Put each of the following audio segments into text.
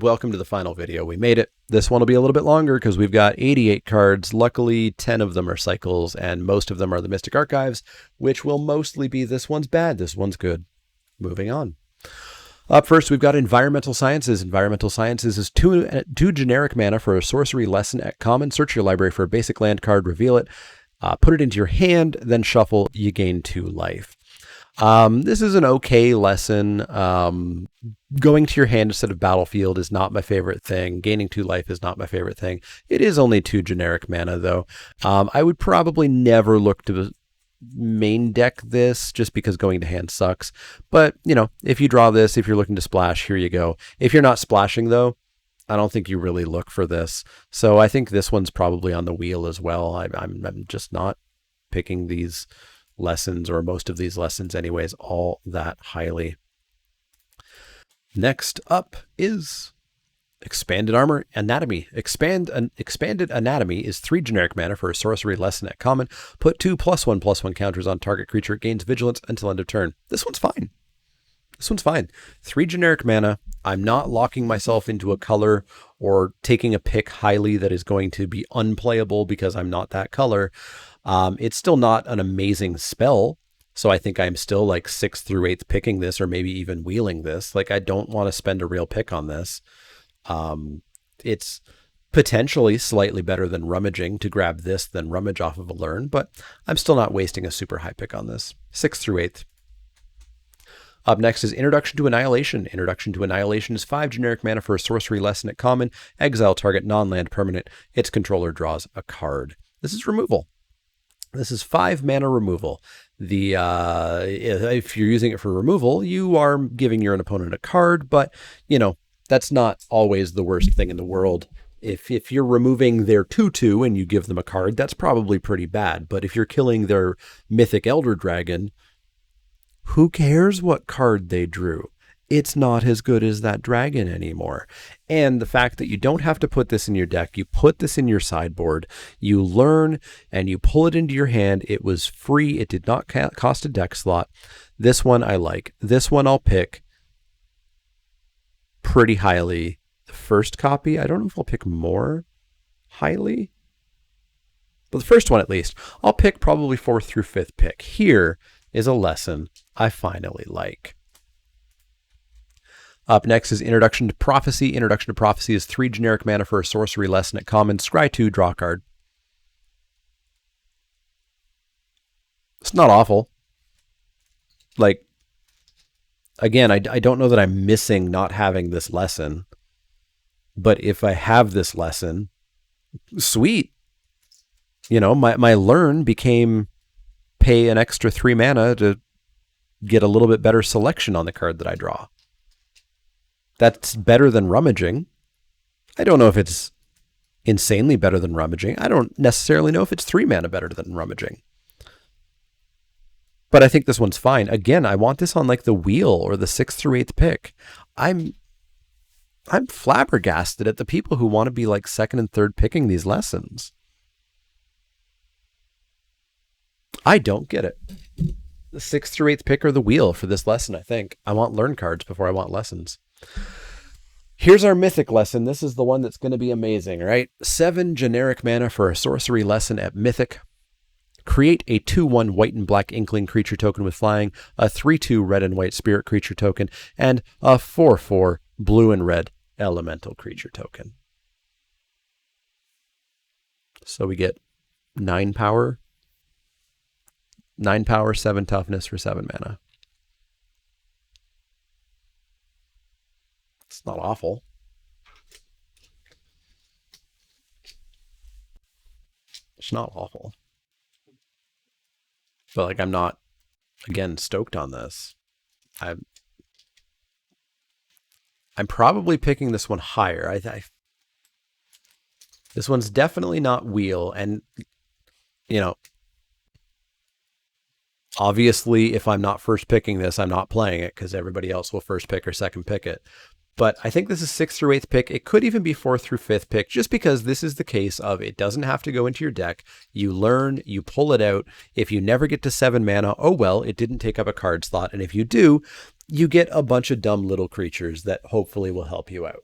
Welcome to the final video. We made it. This one will be a little bit longer because we've got 88 cards. Luckily, 10 of them are cycles, and most of them are the Mystic Archives, which will mostly be this one's bad, this one's good. Moving on. Up first, we've got Environmental Sciences. Environmental Sciences is two generic mana for a sorcery lesson at common. Search your library for a basic land card, reveal it, put it into your hand, then shuffle. You gain 2 life. This is an okay lesson. Going to your hand instead of battlefield is not my favorite thing. Gaining 2 life is not my favorite thing. It is only 2 generic mana, though. I would probably never look to main deck this just because going to hand sucks. But, you know, if you draw this, if you're looking to splash, here you go. If you're not splashing, though, I don't think you really look for this. So I think this one's probably on the wheel as well. I'm just not picking these lessons, or most of these lessons anyways, all that highly. Next up is Expanded Armor Anatomy. Expanded Anatomy is 3 generic mana for a sorcery lesson at common. Put 2+1/+1 counters on target creature. It gains vigilance until end of turn. This one's fine. This one's fine. 3 generic mana. I'm not locking myself into a color or taking a pick highly that is going to be unplayable because I'm not that color. It's still not an amazing spell, so I think I'm still like 6th through 8th picking this, or maybe even wheeling this. Like, I don't want to spend a real pick on this. It's potentially slightly better than rummaging to grab this than rummage off of a learn, but I'm still not wasting a super high pick on this. 6th through 8th. Up next is Introduction to Annihilation. Introduction to Annihilation is 5 generic mana for a sorcery lesson at common. Exile target non-land permanent. Its controller draws a card. This is removal. This is 5 mana removal. If you're using it for removal, you are giving your opponent a card, but, you know, that's not always the worst thing in the world. If you're removing their 2/2 and you give them a card, that's probably pretty bad. But if you're killing their Mythic Elder Dragon, who cares what card they drew? It's not as good as that dragon anymore. And the fact that you don't have to put this in your deck, you put this in your sideboard, you learn, and you pull it into your hand. It was free. It did not cost a deck slot. This one I like. This one I'll pick pretty highly. The first copy, I don't know if I'll pick more highly, but the first one at least. I'll pick probably 4th through 5th pick. Here is a lesson I finally like. Up next is Introduction to Prophecy. Introduction to Prophecy is 3 generic mana for a sorcery lesson at common. Scry 2, draw a card. It's not awful. Like, again, I don't know that I'm missing not having this lesson. But if I have this lesson, sweet. You know, my learn became pay an extra 3 mana to get a little bit better selection on the card that I draw. That's better than rummaging. I don't know if it's insanely better than rummaging. I don't necessarily know if it's 3 mana better than rummaging. But I think this one's fine. Again, I want this on like the wheel or the 6th through 8th pick. I'm flabbergasted at the people who want to be like 2nd and 3rd picking these lessons. I don't get it. The 6th through 8th pick or the wheel for this lesson, I think. I want learn cards before I want lessons. Here's our mythic lesson. This is the one that's going to be amazing, right? 7 generic mana for a sorcery lesson at mythic. Create a 2/1 white and black inkling creature token with flying, a 3/2 red and white spirit creature token, and a 4/4 blue and red elemental creature token. So we get 9 power. 9 power, 7 toughness for 7 mana. It's not awful. It's not awful. But like, I'm not, again, stoked on this. I'm probably picking this one higher. This one's definitely not wheel, and you know, obviously, if I'm not first picking this, I'm not playing it because everybody else will first pick or second pick it. But I think this is 6th through 8th pick. It could even be 4th through 5th pick, just because this is the case of it doesn't have to go into your deck. You learn, you pull it out. If you never get to 7 mana, oh well, it didn't take up a card slot. And if you do, you get a bunch of dumb little creatures that hopefully will help you out.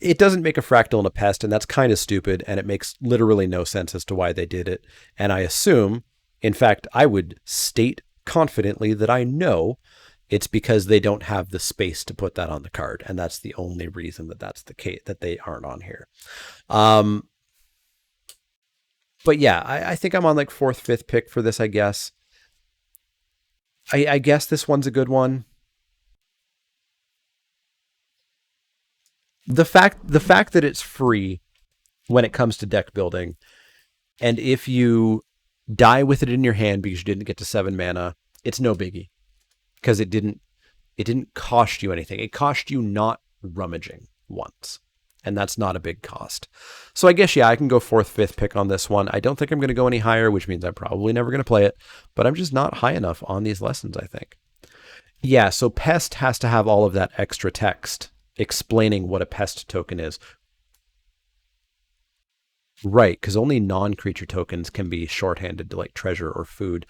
it doesn't make a fractal and a pest, and that's kind of stupid, and it makes literally no sense as to why they did it. And I assume, in fact, I would state confidently that I know it's because they don't have the space to put that on the card, and that's the only reason that that's the case, that they aren't on here. But yeah, I think I'm on like 4th, 5th pick for this, I guess. I guess this one's a good one. The fact that it's free when it comes to deck building, and if you die with it in your hand because you didn't get to 7 mana, it's no biggie, because it didn't cost you anything. It cost you not rummaging once, and that's not a big cost. So I guess, yeah, I can go 4th, 5th pick on this one. I don't think I'm going to go any higher, which means I'm probably never going to play it, but I'm just not high enough on these lessons, I think. Yeah, so Pest has to have all of that extra text explaining what a pest token is. Right, because only non-creature tokens can be shorthanded to like treasure or food.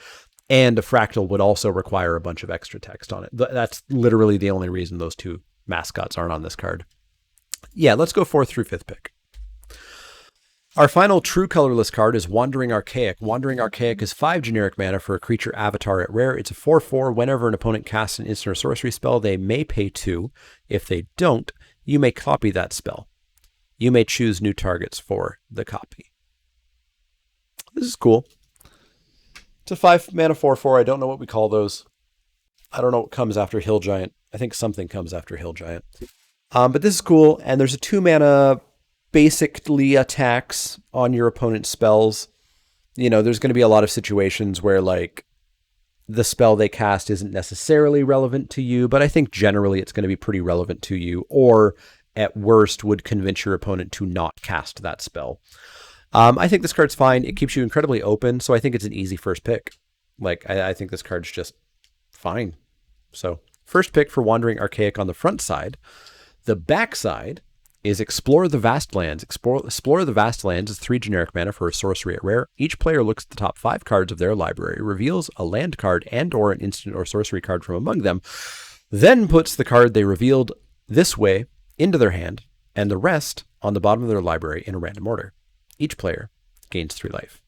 And a fractal would also require a bunch of extra text on it. That's literally the only reason those two mascots aren't on this card. Yeah, let's go 4th through 5th pick. Our final true colorless card is Wandering Archaic. Wandering Archaic is 5 generic mana for a creature avatar at rare. It's a 4/4. Whenever an opponent casts an instant or sorcery spell, they may pay 2. If they don't, you may copy that spell. You may choose new targets for the copy. This is cool. It's a 5 mana 4/4. I don't know what we call those. I don't know what comes after Hill Giant. I think something comes after Hill Giant. But this is cool. And there's a 2 mana basically attacks on your opponent's spells. You know, there's going to be a lot of situations where like the spell they cast isn't necessarily relevant to you, but I think generally it's going to be pretty relevant to you, or at worst would convince your opponent to not cast that spell. I think this card's fine. It keeps you incredibly open, so I think it's an easy first pick. Like, I think this card's just fine. So, first pick for Wandering Archaic on the front side. The back side is Explore the Vastlands. Explore the Vastlands is 3 generic mana for a sorcery at rare. Each player looks at the top 5 cards of their library, reveals a land card and or an instant or sorcery card from among them, then puts the card they revealed this way into their hand, and the rest on the bottom of their library in a random order. Each player gains 3 life.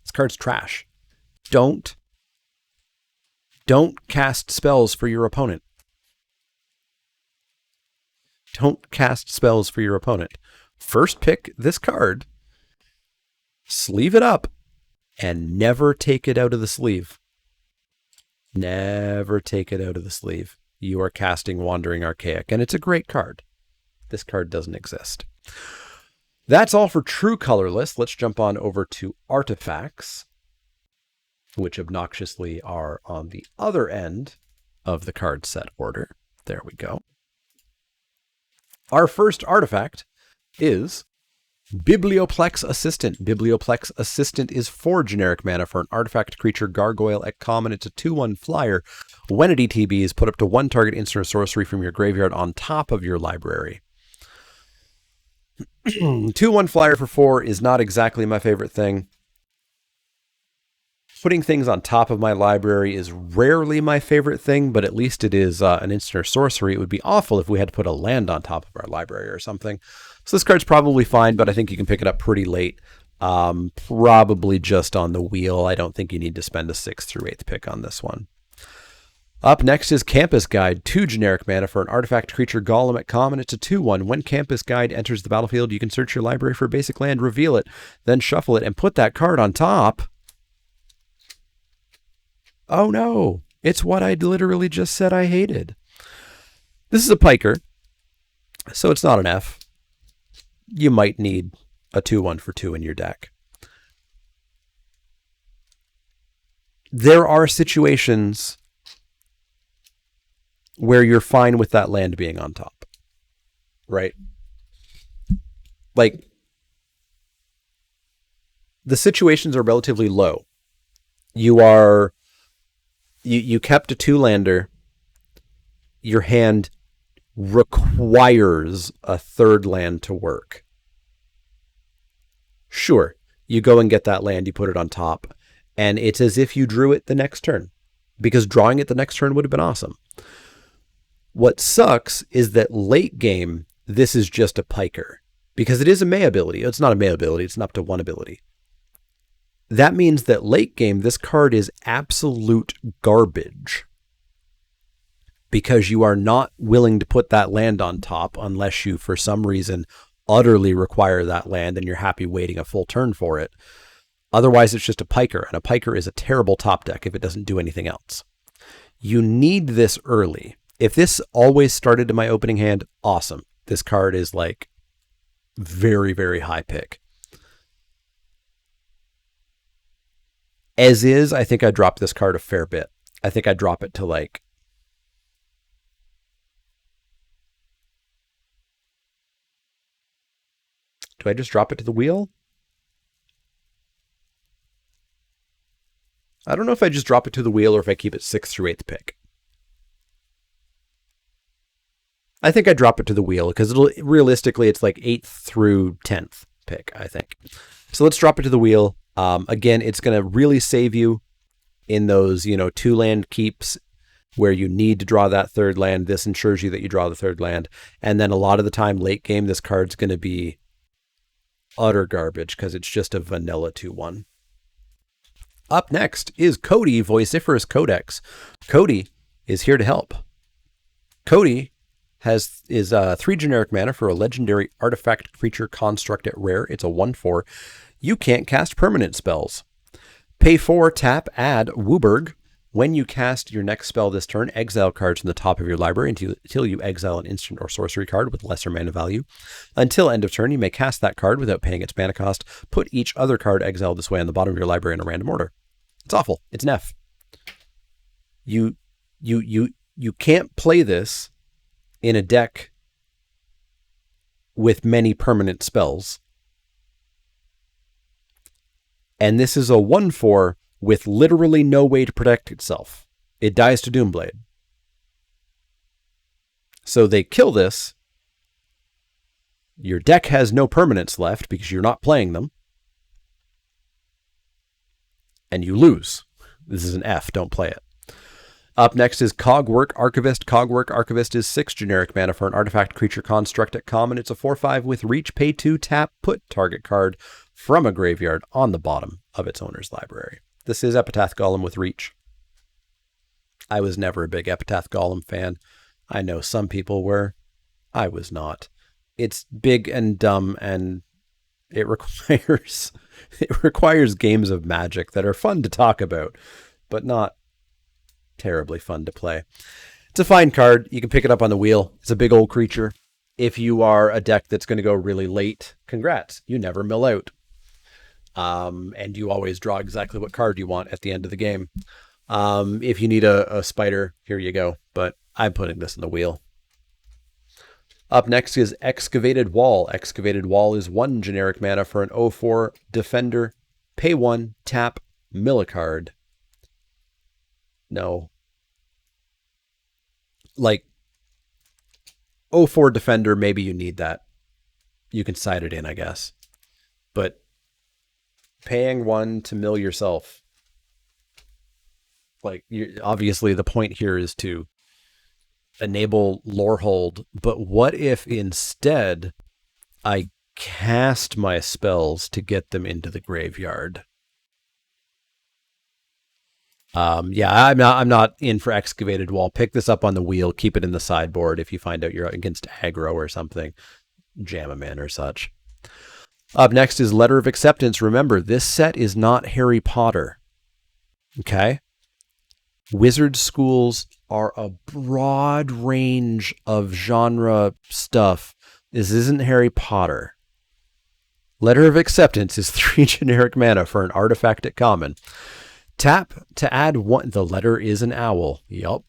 This card's trash. Don't cast spells for your opponent. Don't cast spells for your opponent. First pick this card, sleeve it up, and never take it out of the sleeve. Never take it out of the sleeve. You are casting Wandering Archaic, and it's a great card. This card doesn't exist. That's all for true colorless. Let's jump on over to artifacts, which obnoxiously are on the other end of the card set order. There we go. Our first artifact is Biblioplex Assistant. Biblioplex Assistant is 4 generic mana for an artifact creature gargoyle at common. It's a 2/1 flyer. When it ETBs, put up to 1 target instant or sorcery from your graveyard on top of your library. 2/1 flyer for 4 is not exactly my favorite thing. Putting things on top of my library is rarely my favorite thing, but at least it is an instant or sorcery. It would be awful if we had to put a land on top of our library or something. So this card's probably fine, but I think you can pick it up pretty late. Probably just on the wheel. I don't think you need to spend a 6th through 8th pick on this one. Up next is Campus Guide, 2 generic mana for an artifact creature golem at common. It's a 2/1. When Campus Guide enters the battlefield, you can search your library for a basic land, reveal it, then shuffle it, and put that card on top. Oh no, it's what I literally just said I hated. This is a piker, so it's not an F. You might need a 2/1 for 2 in your deck. There are situations where you're fine with that land being on top, right? Like, the situations are relatively low. You kept a 2-lander. Your hand requires a 3rd land to work. Sure, you go and get that land, you put it on top, and it's as if you drew it the next turn, because drawing it the next turn would have been awesome. What sucks is that late game, this is just a piker. Because it is a May ability. It's not a May ability, it's an up to 1 ability. That means that late game, this card is absolute garbage. Because you are not willing to put that land on top unless you, for some reason, utterly require that land and you're happy waiting a full turn for it. Otherwise, it's just a piker, and a piker is a terrible top deck if it doesn't do anything else. You need this early. If this always started in my opening hand, awesome. This card is like very, very high pick. As is, I think I dropped this card a fair bit. I think I drop it to like... Do I just drop it to the wheel? I don't know if I just drop it to the wheel or if I keep it 6th through 8th pick. I think I drop it to the wheel because realistically it's like 8th through 10th pick, I think. So let's drop it to the wheel. Again, it's going to really save you in those, 2-land keeps where you need to draw that 3rd land. This ensures you that you draw the 3rd land. And then a lot of the time late game, this card's going to be utter garbage because it's just a vanilla 2/1. Up next is Cody, Voiciforous Codex. Cody is here to help. Cody is 3 generic mana for a legendary artifact creature construct at rare. It's a 1/4. You can't cast permanent spells. Pay 4, tap, add Wooburg. When you cast your next spell this turn, exile cards from the top of your library until you exile an instant or sorcery card with lesser mana value. Until end of turn, you may cast that card without paying its mana cost. Put each other card exiled this way on the bottom of your library in a random order. It's awful. It's an F. You can't play this in a deck with many permanent spells. And this is a 1/4 with literally no way to protect itself. It dies to Doomblade. So they kill this. Your deck has no permanents left because you're not playing them. And you lose. This is an F. Don't play it. Up next is Cog Work Archivist. Cog Work Archivist is 6 generic mana for an artifact creature construct at common. It's a 4/5 with reach. Pay 2, tap, put target card from a graveyard on the bottom of its owner's library. This is Epitaph Golem with reach. I was never a big Epitaph Golem fan. I know some people were. I was not. It's big and dumb, and it requires games of Magic that are fun to talk about, but not terribly fun to play. It's a fine card. You can pick it up on the wheel. It's a big old creature. If you are a deck that's going to go really late, congrats. You never mill out. And you always draw exactly what card you want at the end of the game. If you need a spider, here you go. But I'm putting this in the wheel. Up next is Excavated Wall. Excavated Wall is 1 generic mana for an 0/4 defender. Pay 1, tap, mill a card. No. Like, 0/4 defender, maybe you need that. You can side it in, I guess. But paying 1 to mill yourself. Like, obviously the point here is to enable Lorehold, but what if instead I cast my spells to get them into the graveyard? Yeah, I'm not in for Excavated Wall. Pick this up on the wheel, keep it in the sideboard. If you find out you're against aggro or something, jam them in or such. Up next is Letter of Acceptance. Remember, this set is not Harry Potter. Okay? Wizard schools are a broad range of genre stuff. This isn't Harry Potter. Letter of Acceptance is 3 generic mana for an artifact at common. Tap to add 1. The letter is an owl. Yup.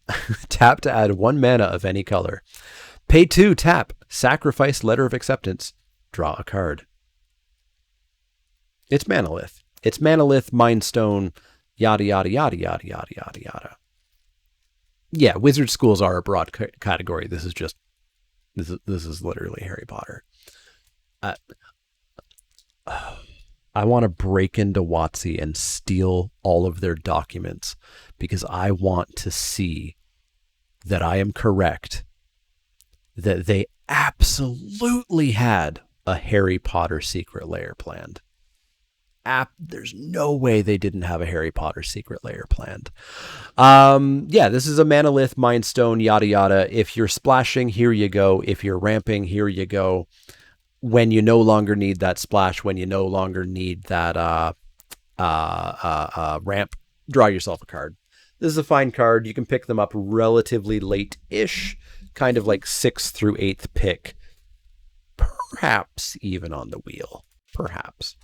Tap to add 1 mana of any color. Pay 2, tap. Sacrifice Letter of Acceptance. Draw a card. It's Manolith. It's Manolith, Mind Stone, yada, yada, yada, yada, yada, yada, yada. Yeah, wizard schools are a broad category. This is literally Harry Potter. I want to break into WotC and steal all of their documents because I want to see that I am correct, that they absolutely had a Harry Potter secret lair planned. There's no way they didn't have a Harry Potter secret lair planned. Yeah, this is a Manolith, Mind Stone, yada yada. If you're splashing, here you go. If you're ramping, here you go. When you no longer need that splash, when you no longer need that ramp, draw yourself a card. This is a fine card. You can pick them up relatively late-ish, kind of like 6th through 8th pick. Perhaps even on the wheel. Perhaps.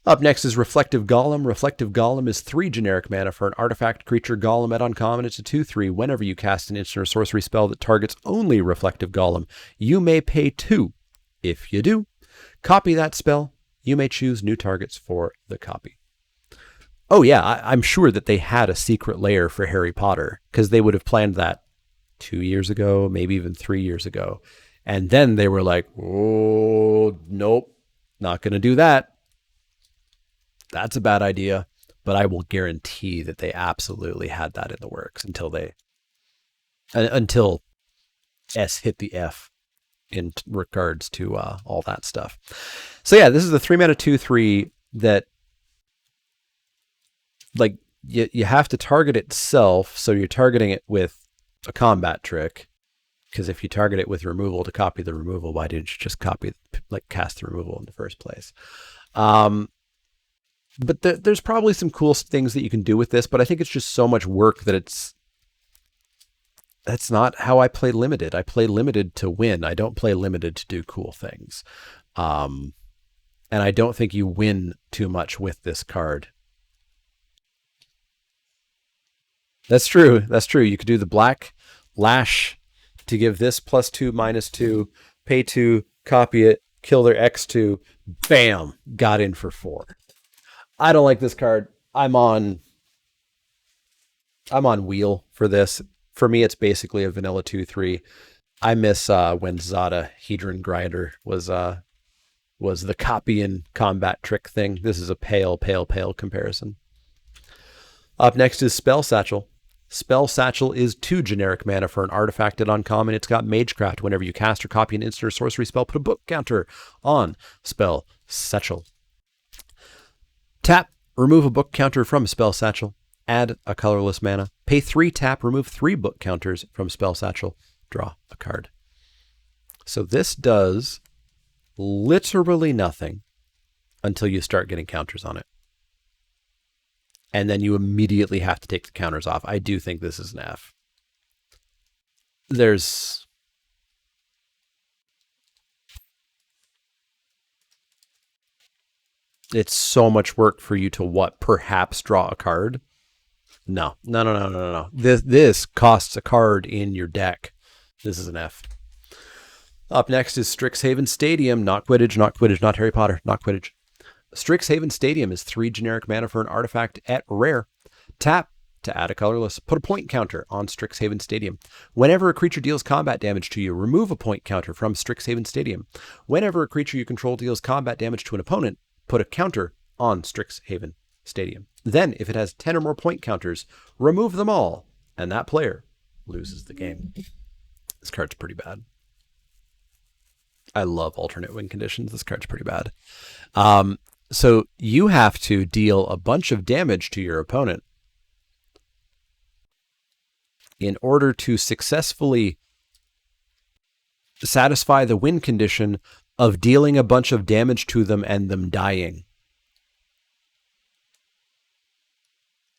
Up next is Reflective Golem. Reflective Golem is 3 generic mana for an artifact creature golem at uncommon. It's a 2/3. Whenever you cast an instant or sorcery spell that targets only Reflective Golem, you may pay 2. If you do, copy that spell. You may choose new targets for the copy. Oh yeah, I'm sure that they had a secret lair for Harry Potter, because they would have planned that 2 years ago, maybe even 3 years ago. And then they were like, oh, nope, not going to do that. That's a bad idea, but I will guarantee that they absolutely had that in the works until S hit the F in regards to all that stuff. So yeah, this is the 3 mana 2/3 that, like, you have to target itself, so you're targeting it with a combat trick, because if you target it with removal to copy the removal, why didn't you just cast the removal in the first place? But there's probably some cool things that you can do with this, but I think it's just so much work that that's not how I play Limited. I play Limited to win. I don't play Limited to do cool things. And I don't think you win too much with this card. That's true. That's true. You could do the black lash to give this +2, -2, pay 2, copy it, kill their X2, bam, got in for 4. I don't like this card. I'm on wheel for this. For me, it's basically a vanilla 2/3. I miss when Zada Hedron Grinder was the copy and combat trick thing. This is a pale comparison. Up next is Spell Satchel. Spell Satchel is 2 generic mana for an artifact at uncommon. It's got Magecraft. Whenever you cast or copy an instant or sorcery spell, put a book counter on Spell Satchel. Tap, remove a book counter from Spell Satchel. Add a colorless mana. Pay 3 tap, remove 3 book counters from Spell Satchel. Draw a card. So this does literally nothing until you start getting counters on it. And then you immediately have to take the counters off. I do think this is an F. It's so much work for you to perhaps draw a card. No. This costs a card in your deck. This is an F. Up next is Strixhaven Stadium. Not Quidditch, not Harry Potter, not Quidditch. Strixhaven Stadium is 3 generic mana for an artifact at rare. Tap to add a colorless. Put a point counter on Strixhaven Stadium. Whenever a creature deals combat damage to you, remove a point counter from Strixhaven Stadium. Whenever a creature you control deals combat damage to an opponent, put a counter on Strixhaven Stadium. Then, if it has 10 or more point counters, remove them all, and that player loses the game. This card's pretty bad. I love alternate win conditions. This card's pretty bad. So you have to deal a bunch of damage to your opponent in order to successfully satisfy the win condition of dealing a bunch of damage to them and them dying.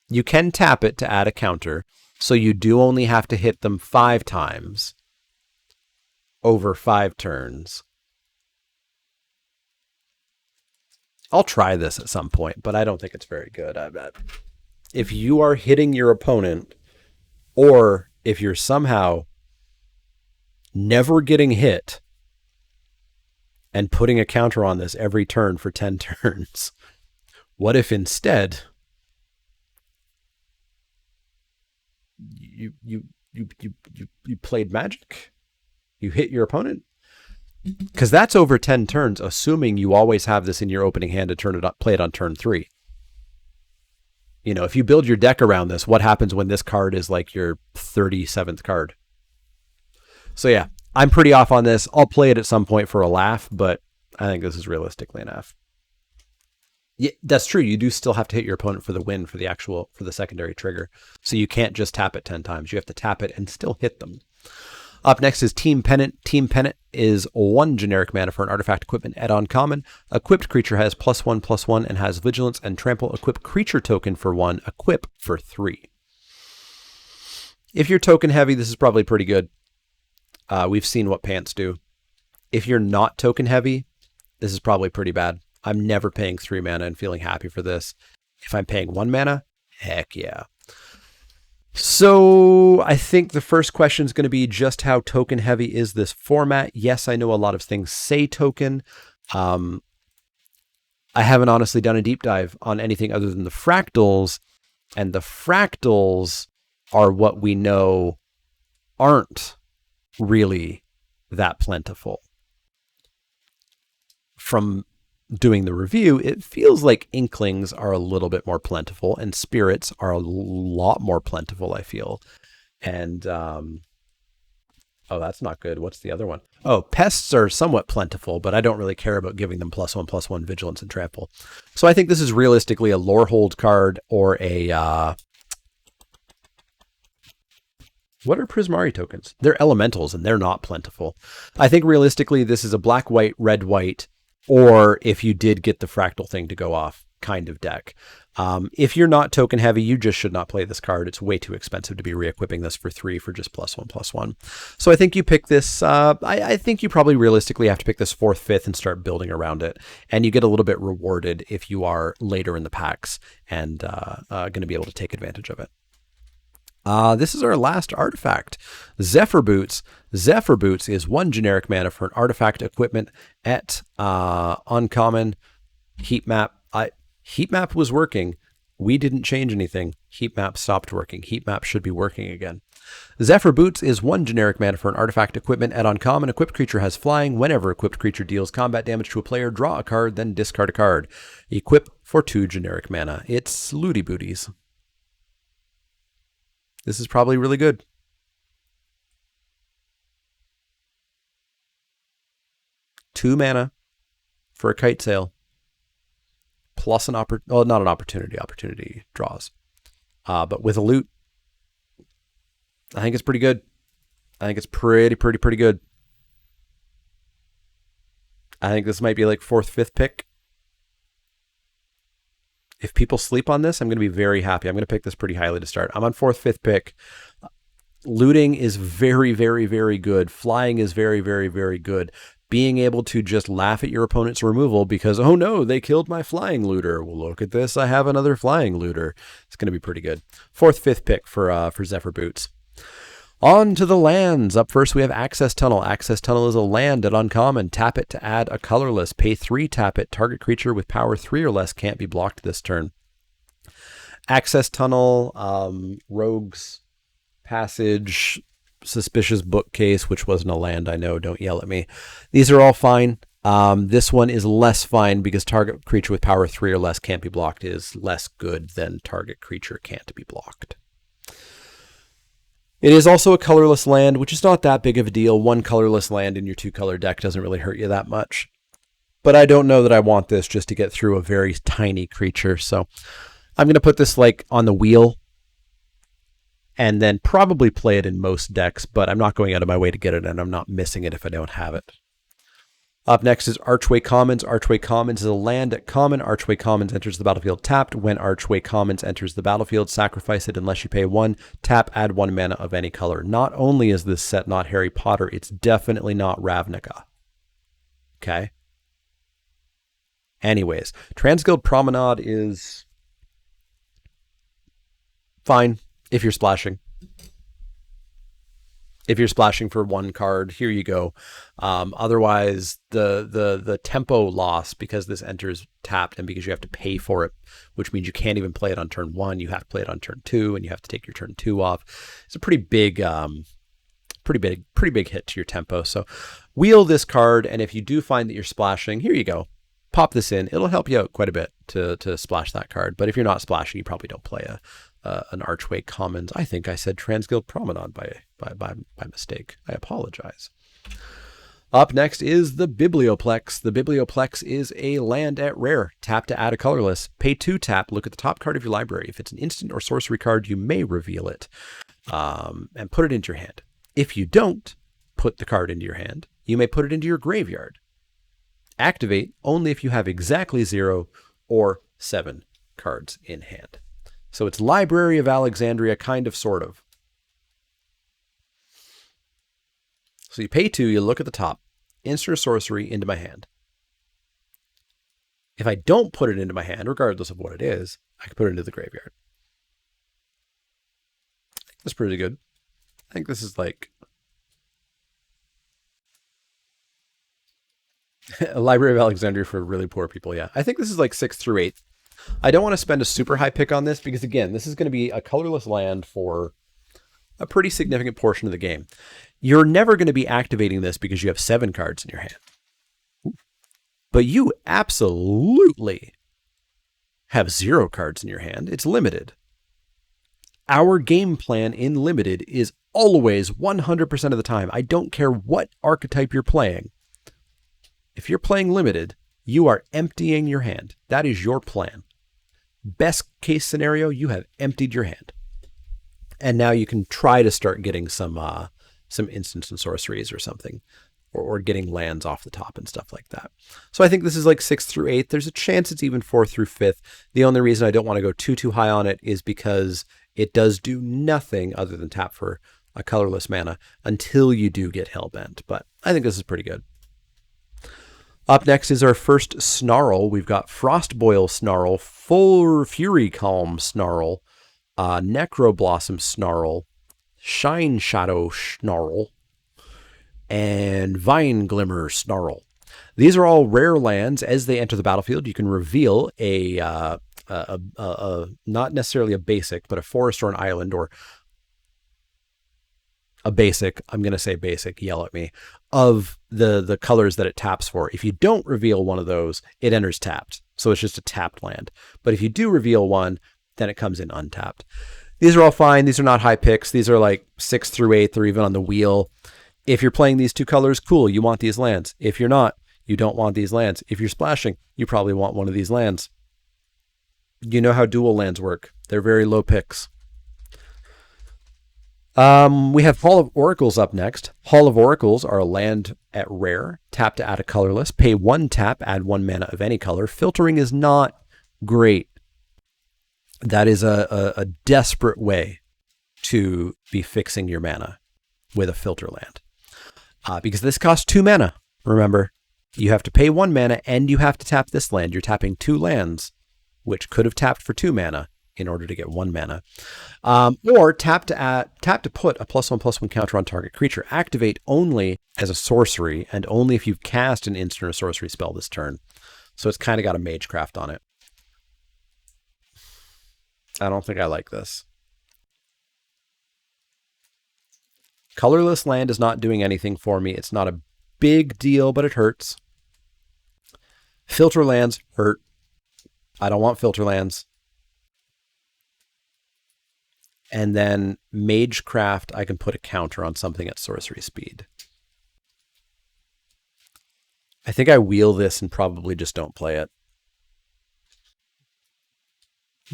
You can tap it to add a counter, so you do only have to hit them 5 times over 5 turns. I'll try this at some point, but I don't think it's very good. I bet if you are hitting your opponent, or if you're somehow never getting hit and putting a counter on this every turn for 10 turns, what if instead you played Magic? You hit your opponent? Because that's over 10 turns, assuming you always have this in your opening hand to play it on turn 3. You know, if you build your deck around this, what happens when this card is like your 37th card? So yeah, I'm pretty off on this. I'll play it at some point for a laugh, but I think this is realistically enough. Yeah, that's true. You do still have to hit your opponent for the win for the secondary trigger. So you can't just tap it 10 times. You have to tap it and still hit them. Up next is Team Pennant. Team Pennant is 1 generic mana for an artifact equipment at uncommon. Equipped creature has +1/+1 and has vigilance and trample. Equip creature token for 1, equip for 3. If you're token heavy, this is probably pretty good. We've seen what pants do. If you're not token heavy, this is probably pretty bad. I'm never paying 3 mana and feeling happy for this. If I'm paying 1 mana, heck yeah. So I think the first question is going to be just how token heavy is this format? Yes, I know a lot of things say token. I haven't honestly done a deep dive on anything other than the fractals, and the fractals are what we know aren't really that plentiful. From doing the review, it feels like inklings are a little bit more plentiful and spirits are a lot more plentiful, I feel. And, oh, that's not good. What's the other one? Oh, pests are somewhat plentiful, but I don't really care about giving them +1/+1 vigilance and trample. So I think this is realistically a Lorehold card or a, what are Prismari tokens? They're elementals and they're not plentiful. I think realistically, this is a black-white, red-white, or if you did get the fractal thing to go off kind of deck. If you're not token heavy, you just should not play this card. It's way too expensive to be re-equipping this for 3 for just +1/+1. So I think you pick this, I think you probably realistically have to pick this 4th, 5th and start building around it. And you get a little bit rewarded if you are later in the packs and going to be able to take advantage of it. This is our last artifact, Zephyr Boots. Zephyr Boots is 1 generic mana for an artifact equipment at uncommon. Heat map. Heat map was working. We didn't change anything. Heat map stopped working. Heat map should be working again. Zephyr Boots is 1 generic mana for an artifact equipment at uncommon. Equipped creature has flying. Whenever equipped creature deals combat damage to a player, draw a card, then discard a card. Equip for 2 generic mana. It's Looty Booties. This is probably really good. Two mana for a kite sail. Plus an opportunity draws. But with a loot, I think it's pretty good. I think it's pretty good. I think this might be like 4th, 5th pick. If people sleep on this, I'm going to be very happy. I'm going to pick this pretty highly to start. I'm on 4th, 5th pick. Looting is very, very, very good. Flying is very, very, very good. Being able to just laugh at your opponent's removal because, oh no, they killed my flying looter. Well, look at this. I have another flying looter. It's going to be pretty good. 4th, 5th pick for Zephyr Boots. On to the lands. Up first, we have Access Tunnel. Access Tunnel is a land at uncommon. Tap it to add a colorless. Pay 3, tap it. Target creature with power 3 or less can't be blocked this turn. Access Tunnel, Rogue's Passage, Suspicious Bookcase, which wasn't a land, I know, don't yell at me. These are all fine. This one is less fine because target creature with power 3 or less can't be blocked is less good than target creature can't be blocked. It is also a colorless land, which is not that big of a deal. 1 colorless land in your 2-color deck doesn't really hurt you that much. But I don't know that I want this just to get through a very tiny creature. So I'm going to put this like on the wheel and then probably play it in most decks, but I'm not going out of my way to get it and I'm not missing it if I don't have it. Up next is Archway Commons. Archway Commons is a land at common. Archway Commons enters the battlefield tapped. When Archway Commons enters the battlefield, sacrifice it unless you pay 1. Tap, add 1 mana of any color. Not only is this set not Harry Potter, it's definitely not Ravnica. Okay? Anyways, Transguild Promenade is fine if you're splashing. If you're splashing for 1 card, here you go. Otherwise, the tempo loss because this enters tapped and because you have to pay for it, which means you can't even play it on turn 1. You have to play it on turn 2, and you have to take your turn 2 off. It's a pretty big hit to your tempo. So wheel this card, and if you do find that you're splashing, here you go. Pop this in. It'll help you out quite a bit to splash that card. But if you're not splashing, you probably don't play an Archway Commons. I think I said Transguild Promenade by mistake. I apologize. Up next is the Biblioplex. The Biblioplex is a land at rare. Tap to add a colorless. Pay 2 tap. Look at the top card of your library. If it's an instant or sorcery card, you may reveal it and put it into your hand. If you don't put the card into your hand, you may put it into your graveyard. Activate only if you have exactly 0 or 7 cards in hand. So it's Library of Alexandria, kind of, sort of. So you pay 2, you look at the top, insert a sorcery into my hand. If I don't put it into my hand, regardless of what it is, I can put it into the graveyard. That's pretty good. I think this is like a Library of Alexandria for really poor people, yeah. I think this is like 6th through 8th. I don't want to spend a super high pick on this because, again, this is going to be a colorless land for a pretty significant portion of the game. You're never going to be activating this because you have 7 cards in your hand. But you absolutely have 0 cards in your hand. It's limited. Our game plan in limited is always 100% of the time. I don't care what archetype you're playing. If you're playing limited, you are emptying your hand. That is your plan. Best case scenario, you have emptied your hand. And now you can try to start getting some instants and sorceries or something, or getting lands off the top and stuff like that. So I think this is like 6th through 8th. There's a chance it's even 4th through 5th. The only reason I don't want to go too high on it is because it does do nothing other than tap for a colorless mana until you do get Hellbent. But I think this is pretty good. Up next is our first Snarl. We've got Frostboil Snarl, Full Fury Calm Snarl, Necroblossom Snarl, Shine Shadow Snarl, and Vine Glimmer Snarl. These are all rare lands. As they enter the battlefield, you can reveal a not necessarily a basic, but a forest or an island, or a basic, I'm going to say basic, yell at me, of the colors that it taps for. If you don't reveal one of those, it enters tapped. So it's just a tapped land. But if you do reveal one, then it comes in untapped. These are all fine. These are not high picks. These are like 6th through 8th or even on the wheel. If you're playing these 2 colors, cool, you want these lands. If you're not, you don't want these lands. If you're splashing, you probably want one of these lands. You know how dual lands work. They're very low picks. We have Hall of Oracles up next. Hall of Oracles are a land at rare. Tap to add a colorless. Pay 1 tap, add 1 mana of any color. Filtering is not great. That is a desperate way to be fixing your mana with a filter land. Because this costs 2 mana. Remember, you have to pay 1 mana and you have to tap this land. You're tapping 2 lands, which could have tapped for 2 mana in order to get 1 mana. Or tap to put a +1/+1 counter on target creature. Activate only as a sorcery and only if you've cast an instant or sorcery spell this turn. So it's kind of got a magecraft on it. I don't think I like this. Colorless land is not doing anything for me. It's not a big deal, but it hurts. Filter lands hurt. I don't want filter lands. And then Magecraft, I can put a counter on something at sorcery speed. I think I wheel this and probably just don't play it.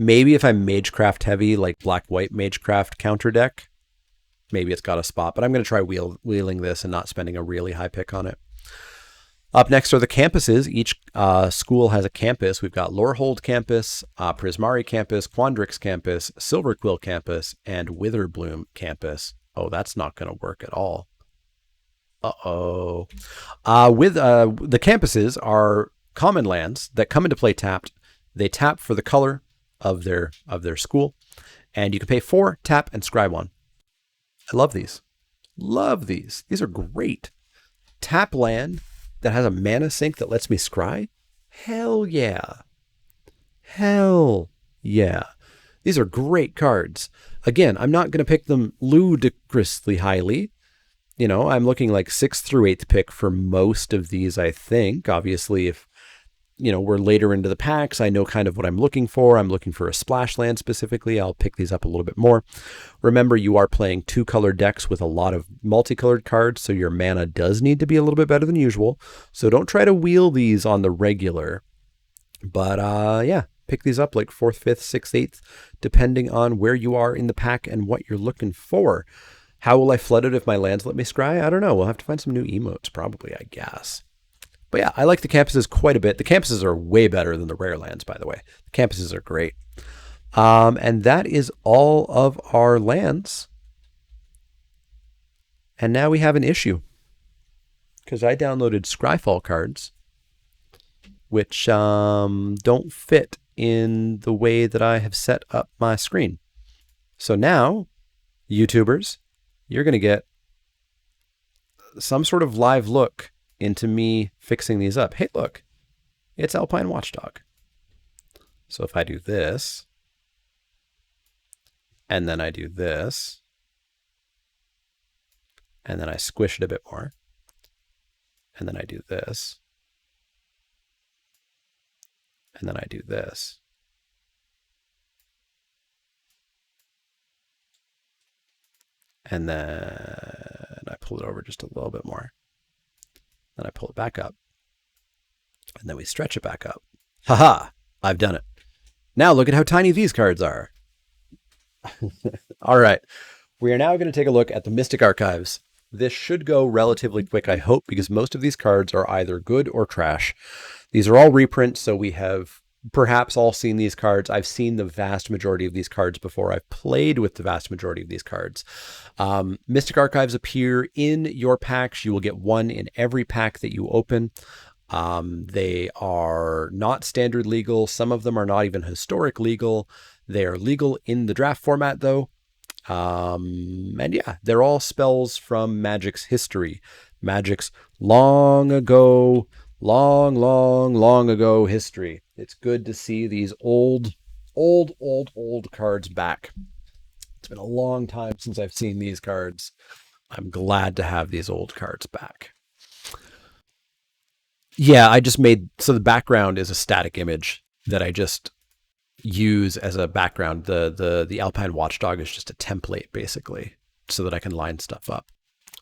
Maybe if I'm Magecraft heavy, like black-white Magecraft counter deck, maybe it's got a spot, but I'm going to try wheeling this and not spending a really high pick on it. Up next are the campuses. Each school has a campus. We've got Lorehold Campus, Prismari Campus, Quandrix Campus, Silverquill Campus, and Witherbloom Campus. Oh, that's not going to work at all. Uh-oh. The campuses are common lands that come into play tapped. They tap for the color of their school, and you can pay 4, tap, and scry 1. I love these. Love these. These are great. Tap land that has a mana sink that lets me scry? Hell yeah. Hell yeah. These are great cards. Again, I'm not going to pick them ludicrously highly. You know, I'm looking like 6th through 8th pick for most of these, I think. Obviously, if we're later into the packs, I know kind of what I'm looking for. I'm looking for a splash land specifically. I'll pick these up a little bit more. Remember, you are playing 2-color decks with a lot of multicolored cards, so your mana does need to be a little bit better than usual. So don't try to wheel these on the regular. But yeah, pick these up like 4th, 5th, 6th, 8th, depending on where you are in the pack and what you're looking for. How will I flood it if my lands let me scry? I don't know. We'll have to find some new emotes probably, I guess. But yeah, I like the campuses quite a bit. The campuses are way better than the rare lands, by the way. The campuses are great. And that is all of our lands. And now we have an issue. Because I downloaded Scryfall cards, which don't fit in the way that I have set up my screen. So now, YouTubers, you're going to get some sort of live look into me fixing these up. Hey, look, it's Alpine Watchdog. So if I do this, and then I do this, and then I squish it a bit more, and then I do this, and then I do this, and then I pull it over just a little bit more. Then I pull it back up, and then we stretch it back up. Haha, I've done it. Now look at how tiny these cards are. All right, we are now going to take a look at the Mystic Archives. This should go relatively quick, I hope, because most of these cards are either good or trash. These are all reprints, so we have perhaps all seen these cards. I've seen the vast majority of these cards before. I've played with the vast majority of these cards. Mystic Archives appear in your packs. You will get one in every pack that you open. They are not standard legal. Some of them are not even historic legal. They are legal in the draft format, though. And yeah, they're all spells from Magic's history. Magic's long ago history. It's good to see these old cards back. It's been a long time since I've seen these cards. I'm glad to have these old cards back. Yeah, I just made, so the background is a static image that I just use as a background. The Alpine Watchdog is just a template, basically, so that I can line stuff up.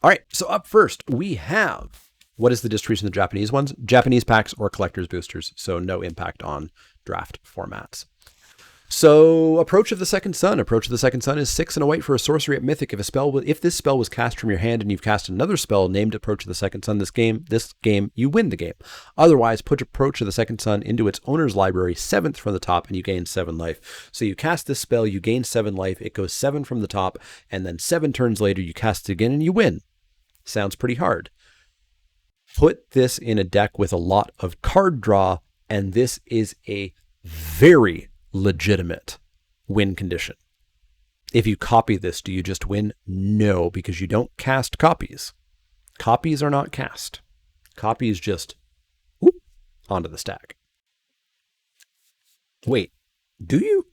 All right, so up first, we have, what is the distribution of the Japanese ones? Japanese packs or collector's boosters, so no impact on draft formats. So Approach of the Second Sun. Approach of the Second Sun is 6 and a white for a sorcery at Mythic. If this spell was cast from your hand and you've cast another spell named Approach of the Second Sun this game, you win the game. Otherwise, put Approach of the Second Sun into its owner's library, 7th from the top, and you gain 7 life. So you cast this spell, you gain 7 life, it goes 7 from the top, and then 7 turns later you cast it again and you win. Sounds pretty hard. Put this in a deck with a lot of card draw, and this is a very legitimate win condition. If you copy this, do you just win? No, because you don't cast copies. Copies are not cast. Copies just whoop, onto the stack. Wait, do you?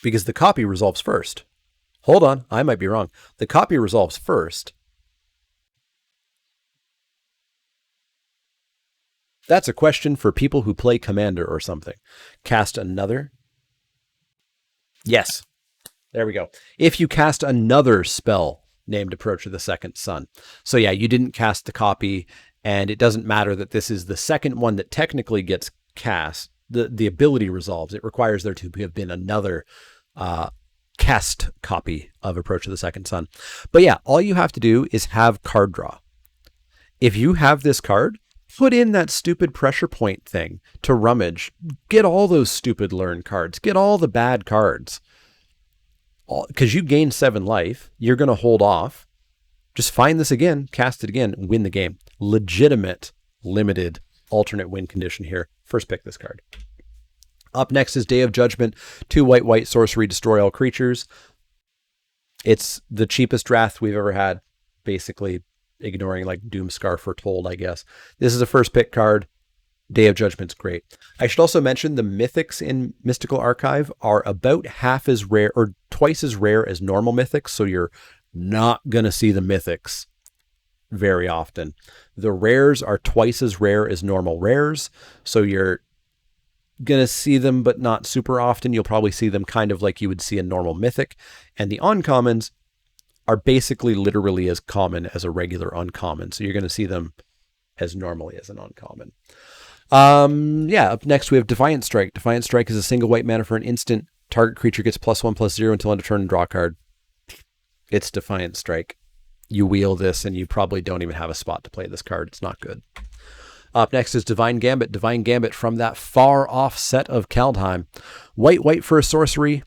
Because the copy resolves first. Hold on, I might be wrong. The copy resolves first. That's a question for people who play Commander or something. Cast another. Yes. There we go. If you cast another spell named Approach of the Second Sun. So yeah, you didn't cast the copy, and it doesn't matter that this is the second one that technically gets cast. The ability resolves. It requires there to have been another cast copy of Approach of the Second Sun. But yeah, all you have to do is have card draw. If you have this card, put in that stupid pressure point thing to rummage. Get all those stupid learn cards. Get all the bad cards. Because you gain 7 life, you're going to hold off. Just find this again, cast it again, and win the game. Legitimate, limited, alternate win condition here. First pick this card. Up next is Day of Judgment. 2 white sorcery, destroy all creatures. It's the cheapest draft we've ever had, basically, ignoring like Doomscar Foretold, I guess. This is a first pick card. Day of Judgment's great. I should also mention the mythics in Mystical Archive are about half as rare or twice as rare as normal mythics, so you're not going to see the mythics very often. The rares are twice as rare as normal rares, so you're going to see them, but not super often. You'll probably see them kind of like you would see a normal mythic. And the uncommons are basically literally as common as a regular uncommon, so you're going to see them as normally as an uncommon. Up next we have Defiant Strike. Defiant Strike is a single white mana for an instant. Target creature gets +1/+0 until end of turn and draw a card. It's Defiant Strike. You wheel this and you probably don't even have a spot to play this card. It's not good. Up next is Divine Gambit. Divine Gambit from that far off set of Kaldheim. White for a sorcery.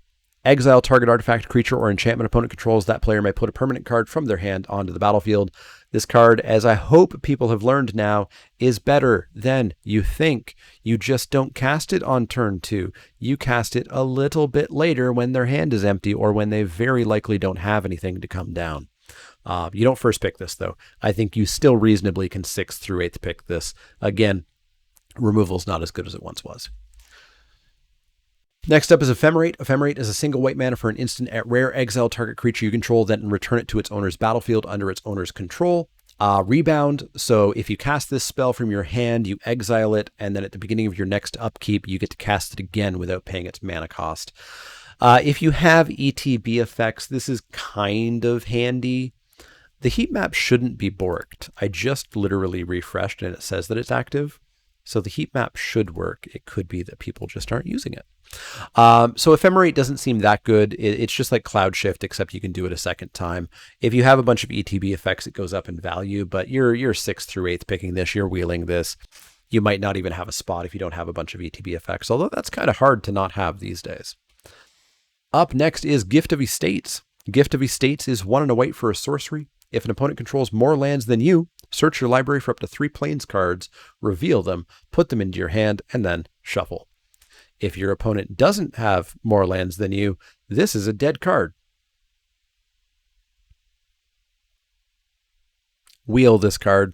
Exile target artifact, creature, or enchantment opponent controls. That player may put a permanent card from their hand onto the battlefield. This card, as I hope people have learned now, is better than you think. You just don't cast it on turn 2. You cast it a little bit later when their hand is empty or when they very likely don't have anything to come down. You don't first pick this, though. I think you still reasonably can 6th through 8th pick this. Again, removal's not as good as it once was. Next up is Ephemerate. Ephemerate is a single white mana for an instant. At rare, exile target creature you control, then return it to its owner's battlefield under its owner's control. Rebound, so if you cast this spell from your hand, you exile it, and then at the beginning of your next upkeep, you get to cast it again without paying its mana cost. If you have ETB effects, this is kind of handy. The heat map shouldn't be borked. I just literally refreshed and it says that it's active. So the heat map should work. It could be that people just aren't using it. So Ephemerate doesn't seem that good. It's just like Cloud Shift, except you can do it a second time. If you have a bunch of ETB effects, it goes up in value, but you're 6th through 8th picking this, you're wheeling this. You might not even have a spot if you don't have a bunch of ETB effects, although that's kind of hard to not have these days. Up next is Gift of Estates. Gift of Estates is 1 and a white for a sorcery. If an opponent controls more lands than you, search your library for up to 3 plains cards, reveal them, put them into your hand, and then shuffle. If your opponent doesn't have more lands than you, this is a dead card. Wheel this card.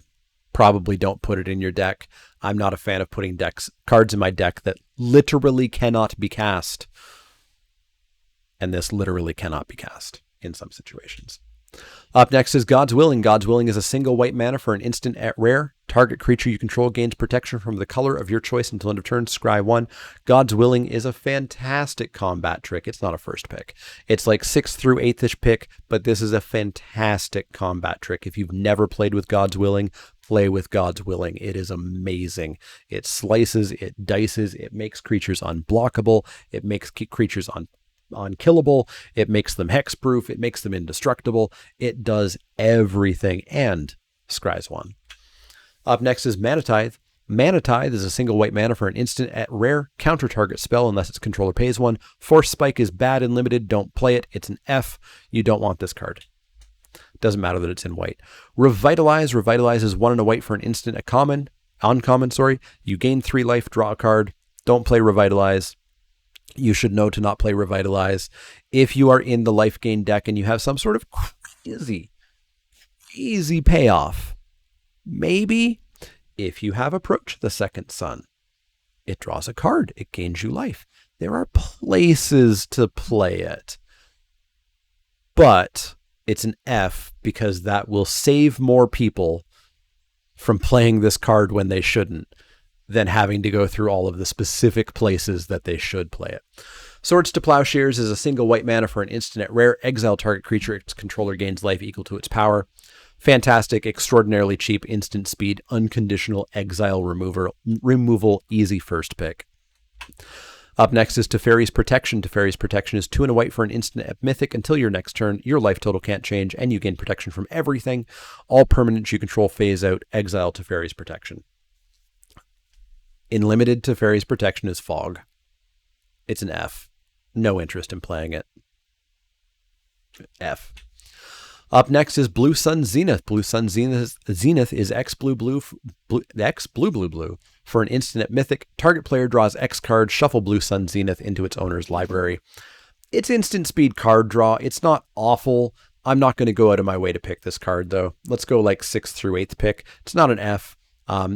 Probably don't put it in your deck. I'm not a fan of putting cards in my deck that literally cannot be cast. And this literally cannot be cast in some situations. Up next is God's Willing. God's Willing is a single white mana for an instant at rare. Target creature you control gains protection from the color of your choice until end of turn. Scry 1. God's Willing is a fantastic combat trick. It's not a first pick. It's like 6th through 8th-ish pick, but this is a fantastic combat trick. If you've never played with God's Willing, play with God's Willing. It is amazing. It slices, it dices, it makes creatures unblockable, it makes creatures unkillable, it makes them hexproof, it makes them indestructible, it does everything, and scries 1. Up next is Mana Tithe. Mana Tithe is a single white mana for an instant at rare, counter target spell unless its controller pays 1. Force Spike is bad and limited, don't play it, it's an F, you don't want this card. Doesn't matter that it's in white. Revitalize. Revitalize is 1 and a white for an instant at uncommon, you gain 3 life, draw a card, don't play Revitalize. You should know to not play Revitalize. If you are in the life gain deck and you have some sort of easy payoff, maybe if you have Approach the Second Sun, it draws a card, it gains you life. There are places to play it, but it's an F because that will save more people from playing this card when they shouldn't, than having to go through all of the specific places that they should play it. Swords to Plowshares is a single white mana for an instant at rare. Exile target creature, its controller gains life equal to its power. Fantastic, extraordinarily cheap, instant speed, unconditional exile removal, easy first pick. Up next is Teferi's Protection. Teferi's Protection is 2 and a white for an instant at Mythic. Until your next turn, your life total can't change, and you gain protection from everything. All permanents you control phase out. Exile Teferi's Protection. In limited, Teferi's Protection is Fog. It's an F. No interest in playing it. F. Up next is Blue Sun Zenith. Blue Sun Zenith is X blue blue for an instant at Mythic. Target player draws X card, shuffle Blue Sun Zenith into its owner's library. It's instant speed card draw. It's not awful. I'm not going to go out of my way to pick this card, though. Let's go like 6th through 8th pick. It's not an F.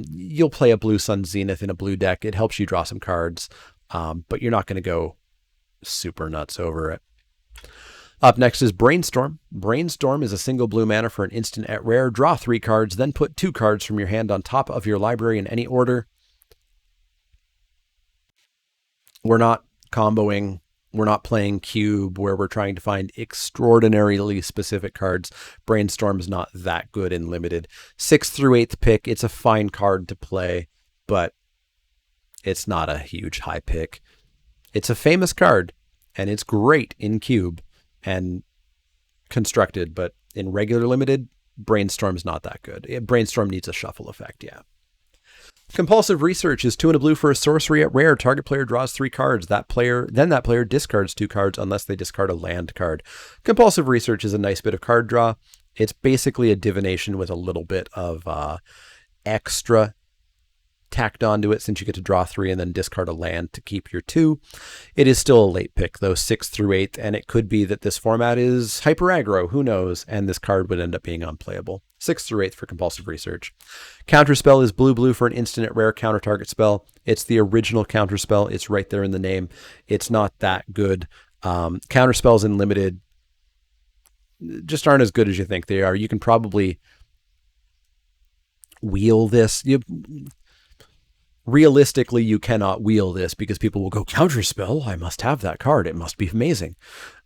You'll play a Blue Sun Zenith in a blue deck. It helps you draw some cards, but you're not going to go super nuts over it. Up next is Brainstorm. Brainstorm is a single blue mana for an instant at rare. Draw 3 cards, then put 2 cards from your hand on top of your library in any order. We're not comboing. We're not playing cube where we're trying to find extraordinarily specific cards. Brainstorm's not that good in limited. 6th through 8th pick, it's a fine card to play, but it's not a huge high pick. It's a famous card, and it's great in cube and constructed, but in regular limited, Brainstorm's not that good. Brainstorm needs a shuffle effect, yeah. Compulsive Research is 2 and a blue for a sorcery at rare. Target player draws 3 cards. That player discards 2 cards unless they discard a land card. Compulsive Research is a nice bit of card draw. It's basically a divination with a little bit of extra tacked onto it, since you get to draw 3 and then discard a land to keep your 2. It is still a late pick, though, 6th through 8th, and it could be that this format is hyper aggro, who knows, and this card would end up being unplayable. 6th through 8th for Compulsive Research. Counterspell is blue for an instant at rare counter target spell. It's the original counterspell. It's right there in the name. It's not that good. Counterspells in limited just aren't as good as you think they are. You can probably wheel this. Realistically, you cannot wheel this because people will go, counterspell, I must have that card. It must be amazing.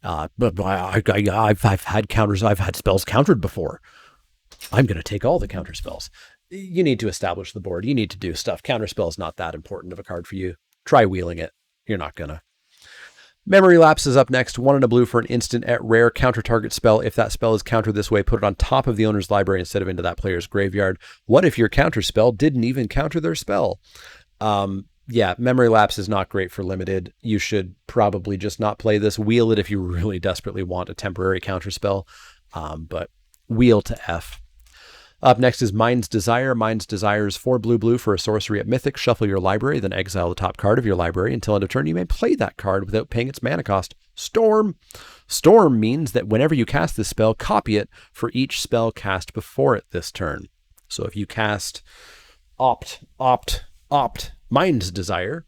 But I've had counters. I've had spells countered before. I'm going to take all the counter spells. You need to establish the board. You need to do stuff. Counterspell is not that important of a card for you. Try wheeling it. You're not going to. Memory Lapse is up next. 1 and a blue for an instant at rare counter target spell. If that spell is countered this way, put it on top of the owner's library instead of into that player's graveyard. What if your counter spell didn't even counter their spell? Yeah, Memory Lapse is not great for limited. You should probably just not play this. Wheel it if you really desperately want a temporary counter spell, but wheel to F. Up next is Mind's Desire. Mind's Desire is 4 blue for a sorcery at Mythic. Shuffle your library, then exile the top card of your library. Until end of turn, you may play that card without paying its mana cost. Storm. Storm means that whenever you cast this spell, copy it for each spell cast before it this turn. So if you cast Opt, Mind's Desire,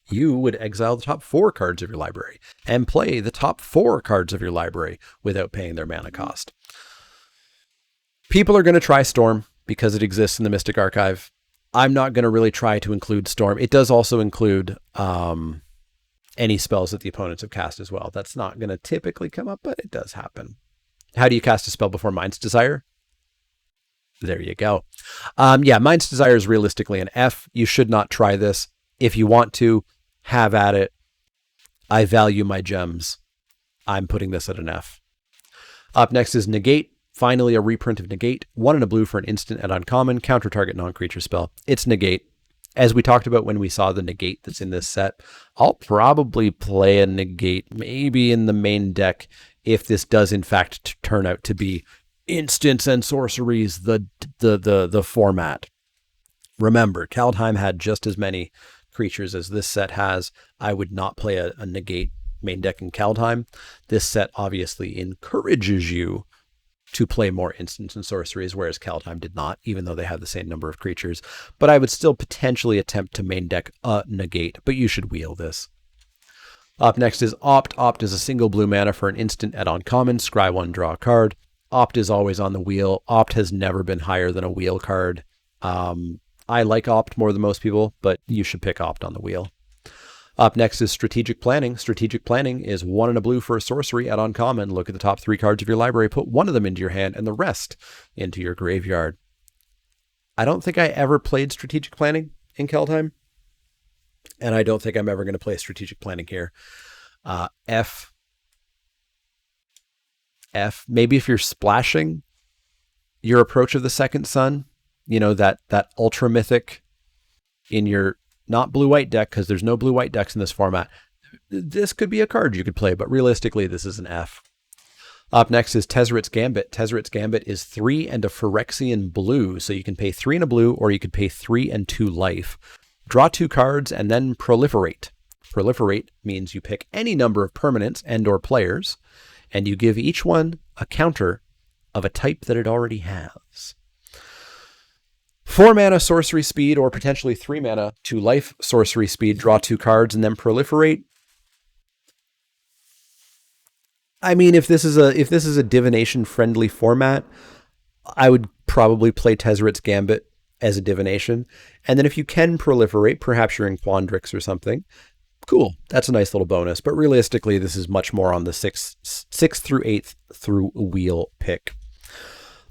you would exile the top 4 cards of your library and play the top 4 cards of your library without paying their mana cost. People are going to try Storm because it exists in the Mystic Archive. I'm not going to really try to include Storm. It does also include any spells that the opponents have cast as well. That's not going to typically come up, but it does happen. How do you cast a spell before Mind's Desire? There you go. Yeah, Mind's Desire is realistically an F. You should not try this. If you want to, have at it. I value my gems. I'm putting this at an F. Up next is Negate. Finally, a reprint of Negate. 1 and a blue for an instant at uncommon. Counter target non-creature spell. It's Negate. As we talked about when we saw the Negate that's in this set, I'll probably play a Negate maybe in the main deck if this does in fact turn out to be instants and sorceries, the format. Remember, Kaldheim had just as many creatures as this set has. I would not play a Negate main deck in Kaldheim. This set obviously encourages you to play more instants and sorceries, whereas Kaldheim did not, even though they have the same number of creatures. But I would still potentially attempt to main deck a Negate, but you should wheel this. Up next is Opt. Opt is a single blue mana for an instant at uncommon. Scry 1, draw a card. Opt is always on the wheel. Opt has never been higher than a wheel card. I like Opt more than most people, but you should pick Opt on the wheel. Up next is Strategic Planning. Strategic Planning is 1 and a blue for a sorcery at uncommon. Look at the top 3 cards of your library, put 1 of them into your hand and the rest into your graveyard. I don't think I ever played Strategic Planning in Kaldheim, and I don't think I'm ever going to play Strategic Planning here. F. Maybe if you're splashing your Approach of the Second Sun, you know, that ultra mythic in your not blue-white deck, because there's no blue-white decks in this format. This could be a card you could play, but realistically, this is an F. Up next is Tezzeret's Gambit. Tezzeret's Gambit is 3 and a Phyrexian blue, so you can pay 3 and a blue, or you could pay 3 and 2 life. Draw 2 cards, and then proliferate. Proliferate means you pick any number of permanents and or players, and you give each one a counter of a type that it already has. 4 mana sorcery speed, or potentially 3 mana 2 life sorcery speed, draw 2 cards, and then proliferate. I mean, if this is a divination friendly format, I would probably play Tezzeret's Gambit as a divination. And then if you can proliferate, perhaps you're in Quandrix or something. Cool. That's a nice little bonus. But realistically, this is much more on the 6th through 8th through wheel pick.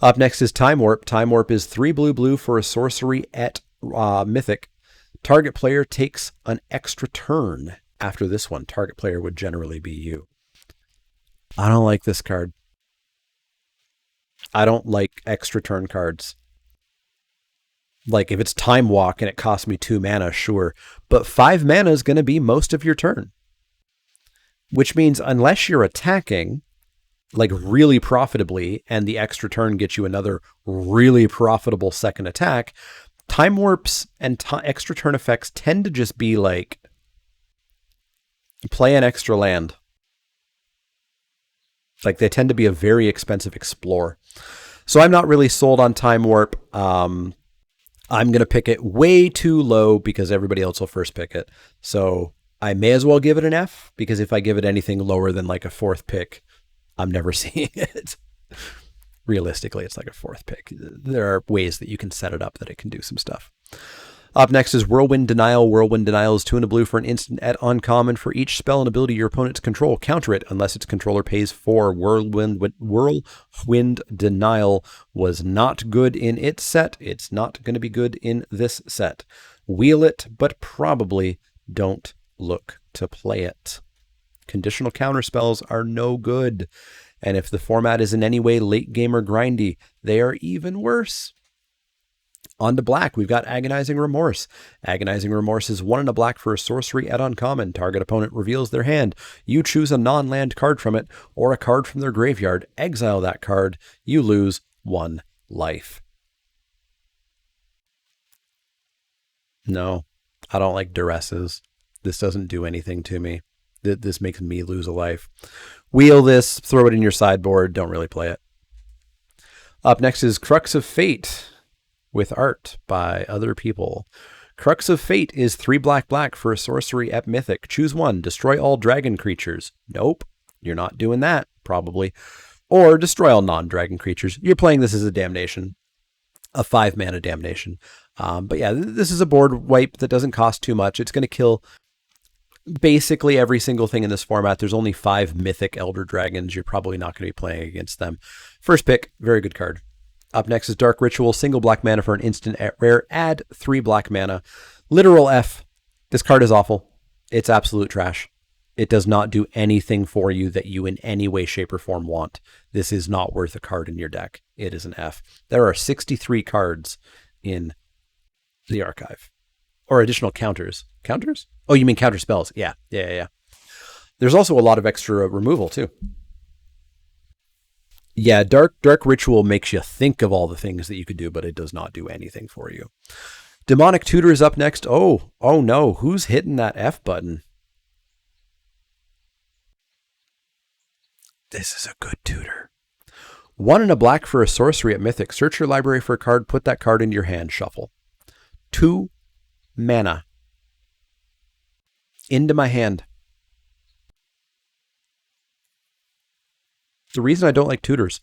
Up next is Time Warp. Time Warp is 3 blue for a sorcery at Mythic. Target player takes an extra turn. After this one, target player would generally be you. I don't like this card. I don't like extra turn cards. Like, if it's Time Walk and it costs me 2 mana, sure. But 5 mana is going to be most of your turn. Which means unless you're attacking, like really profitably, and the extra turn gets you another really profitable second attack, Time Warps and extra turn effects tend to just be like, play an extra land. Like, they tend to be a very expensive explore. So I'm not really sold on Time Warp. I'm going to pick it way too low because everybody else will first pick it. So I may as well give it an F, because if I give it anything lower than like a 4th pick, I'm never seeing it. Realistically, it's like a 4th pick. There are ways that you can set it up that it can do some stuff. Up next is Whirlwind Denial. Whirlwind Denial is 2 and a blue for an instant at uncommon. For each spell and ability your opponents control, counter it unless its controller pays 4. Whirlwind Denial was not good in its set. It's not going to be good in this set. Wheel it, but probably don't look to play it. Conditional counter spells are no good. And if the format is in any way late game or grindy, they are even worse. On to black, we've got Agonizing Remorse. Agonizing Remorse is 1 and a black for a sorcery at uncommon. Target opponent reveals their hand. You choose a non-land card from it or a card from their graveyard. Exile that card. You lose 1 life. No, I don't like duresses. This doesn't do anything to me. This makes me lose a life. Wheel this, throw it in your sideboard. Don't really play it. Up next is Crux of Fate, with art by other people. Crux of Fate is 3 black for a sorcery at Mythic. Choose 1. Destroy all dragon creatures. Nope. You're not doing that, probably. Or destroy all non-dragon creatures. You're playing this as a damnation. A 5 mana damnation. But yeah, this is a board wipe that doesn't cost too much. It's going to kill basically every single thing in this format. There's only 5 Mythic Elder Dragons. You're probably not going to be playing against them. First pick, very good card. Up next is Dark Ritual, single black mana for an instant at rare. Add 3 black mana. Literal F. This card is awful. It's absolute trash. It does not do anything for you that you in any way, shape, or form want. This is not worth a card in your deck. It is an F. There are 63 cards in the archive. Or additional counters. Counters? Oh, you mean counter spells. Yeah. There's also a lot of extra removal, too. Yeah, Dark Ritual makes you think of all the things that you could do, but it does not do anything for you. Demonic Tutor is up next. Oh no, who's hitting that F button? This is a good tutor. 1 and a black for a sorcery at Mythic. Search your library for a card, put that card into your hand, shuffle. 2 mana. Into my hand. The reason I don't like tutors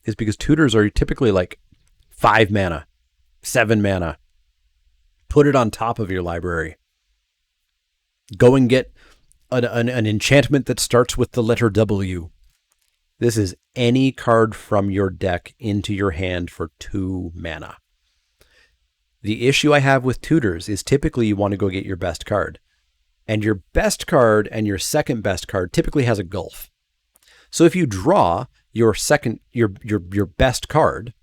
is because tutors are typically like 5 mana, 7 mana. Put it on top of your library. Go and get an enchantment that starts with the letter W. This is any card from your deck into your hand for 2 mana. The issue I have with tutors is typically you want to go get your best card. And your best card and your second best card typically has a gulf. So if you draw your best card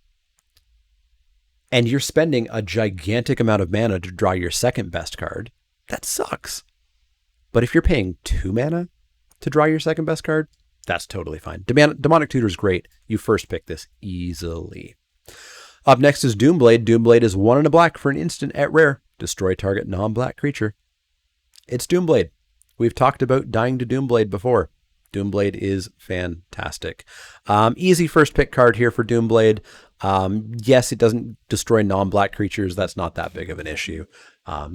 and you're spending a gigantic amount of mana to draw your second best card, that sucks. But if you're paying 2 mana to draw your second best card, that's totally fine. Demonic Tutor is great. You first pick this easily. Up next is Doomblade. Doomblade is 1 and a black for an instant at rare. Destroy target non-black creature. It's Doomblade. We've talked about dying to Doomblade before. Doomblade is fantastic. Easy first pick card here for Doomblade. Yes, it doesn't destroy non-black creatures. That's not that big of an issue.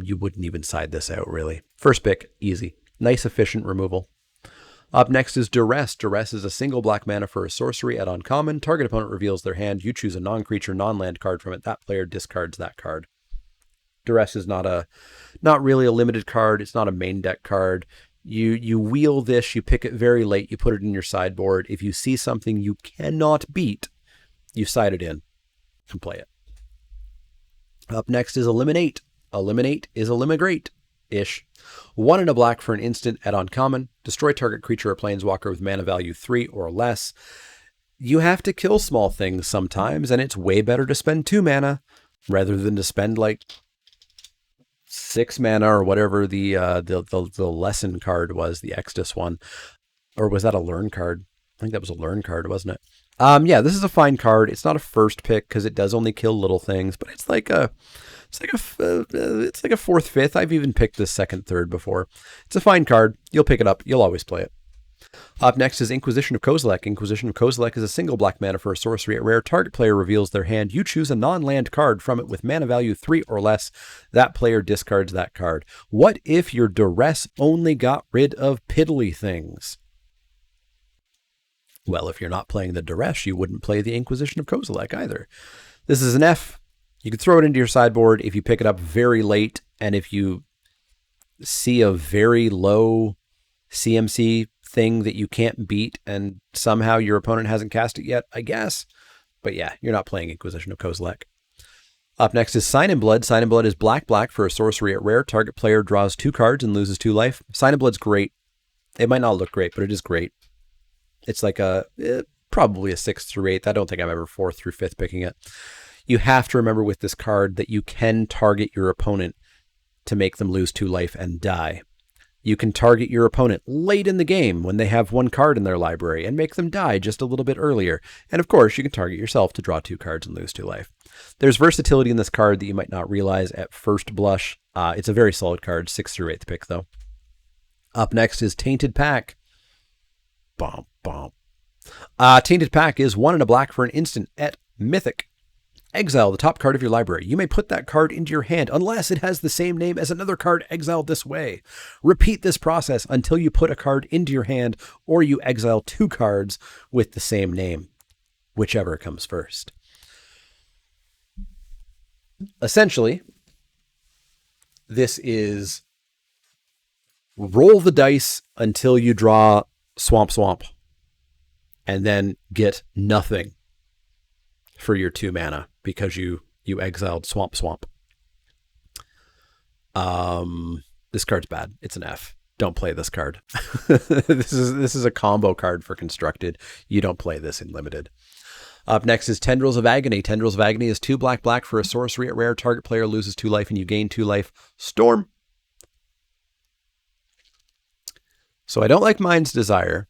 You wouldn't even side this out, really. First pick, easy. Nice, efficient removal. Up next is Duress. Duress is a single black mana for a sorcery at uncommon. Target opponent reveals their hand. You choose a non-creature, non-land card from it. That player discards that card. Duress is not really a limited card. It's not a main deck card. You wheel this, you pick it very late, you put it in your sideboard. If you see something you cannot beat, you side it in and play it. Up next is Eliminate. Eliminate is Elimigrate-ish. 1 and a black for an instant at uncommon. Destroy target creature or planeswalker with mana value 3 or less. You have to kill small things sometimes, and it's way better to spend 2 mana rather than to spend like 6 mana or whatever the lesson card was, the Exodus one. Or was that a learn card? I think that was a learn card, wasn't it? Yeah, this is a fine card. It's not a first pick because it does only kill little things, but it's like a 4th, 5th. I've even picked this 2nd, 3rd before. It's a fine card. You'll pick it up. You'll always play it. Up next is Inquisition of Kozlak. Inquisition of Kozlak is a single black mana for a sorcery at rare. Target player reveals their hand. You choose a non-land card from it with mana value 3 or less. That player discards that card. What if your Duress only got rid of piddly things? Well, if you're not playing the Duress, you wouldn't play the Inquisition of Kozlak either. This is an F. You can throw it into your sideboard if you pick it up very late, and if you see a very low CMC thing that you can't beat and somehow your opponent hasn't cast it yet, I guess. But yeah, you're not playing Inquisition of Kozlak. Up next is Sign in Blood. Sign in Blood is black for a sorcery at rare. Target player draws 2 cards and loses 2 life. Sign in Blood's great. It might not look great, but it is great. It's like probably a 6th through 8th. I don't think I'm ever 4th through 5th picking it. You have to remember with this card that you can target your opponent to make them lose 2 life and die. You can target your opponent late in the game when they have 1 card in their library and make them die just a little bit earlier. And of course, you can target yourself to draw 2 cards and lose 2 life. There's versatility in this card that you might not realize at first blush. It's a very solid card, 6th through 8th pick though. Up next is Tainted Pack. Bomb. Tainted Pack is 1 and a black for an instant at Mythic. Exile the top card of your library. You may put that card into your hand unless it has the same name as another card exiled this way. Repeat this process until you put a card into your hand or you exile 2 cards with the same name, whichever comes first. Essentially, this is roll the dice until you draw Swamp, and then get nothing for your 2 mana because you exiled Swamp. This card's bad. It's an F. Don't play this card. This is a combo card for Constructed. You don't play this in Limited. Up next is Tendrils of Agony. Tendrils of Agony is 2 black for a sorcery at rare. Target player loses 2 life and you gain 2 life. Storm. So I don't like Mind's Desire.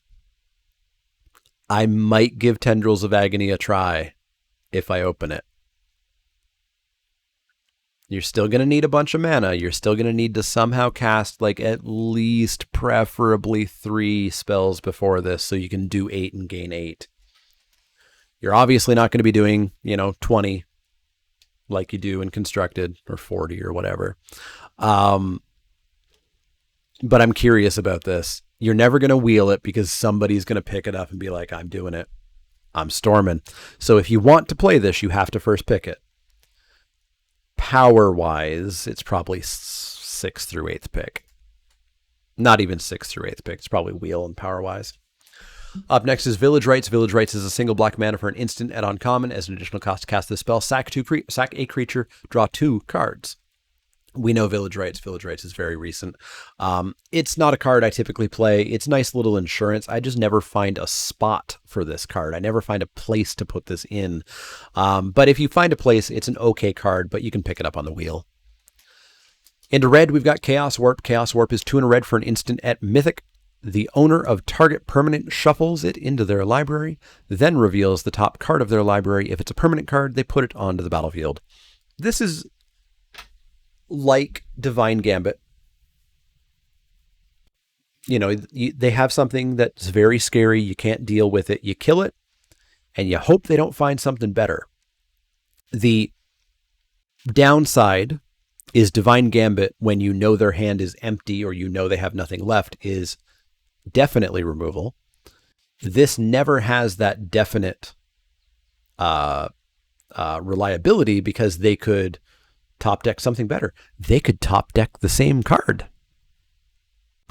I might give Tendrils of Agony a try if I open it. You're still going to need a bunch of mana. You're still going to need to somehow cast like at least preferably 3 spells before this so you can do 8 and gain 8. You're obviously not going to be doing, 20 like you do in Constructed or 40 or whatever. But I'm curious about this. You're never going to wheel it because somebody's going to pick it up and be like, I'm doing it. I'm storming. So if you want to play this, you have to first pick it. Power-wise, it's probably 6th through 8th pick. Not even 6th through 8th pick. It's probably wheel and power-wise. Up next is Village Rites. Village Rites is a single black mana for an instant at uncommon. As an additional cost to cast this spell, sack a creature, draw 2 cards. We know Village Rites. Village Rites is very recent. It's not a card I typically play. It's nice little insurance. I just never find a spot for this card. I never find a place to put this in. But if you find a place, it's an okay card, but you can pick it up on the wheel. Into red, we've got Chaos Warp. Chaos Warp is 2 and a red for an instant at Mythic. The owner of target permanent shuffles it into their library, then reveals the top card of their library. If it's a permanent card, they put it onto the battlefield. This is like Divine Gambit. They have something that's very scary. You can't deal with it. You kill it, and you hope they don't find something better. The downside is Divine Gambit, when you know their hand is empty or you know they have nothing left, is definitely removal. This never has that definite reliability because they could top deck something better. They could top deck the same card.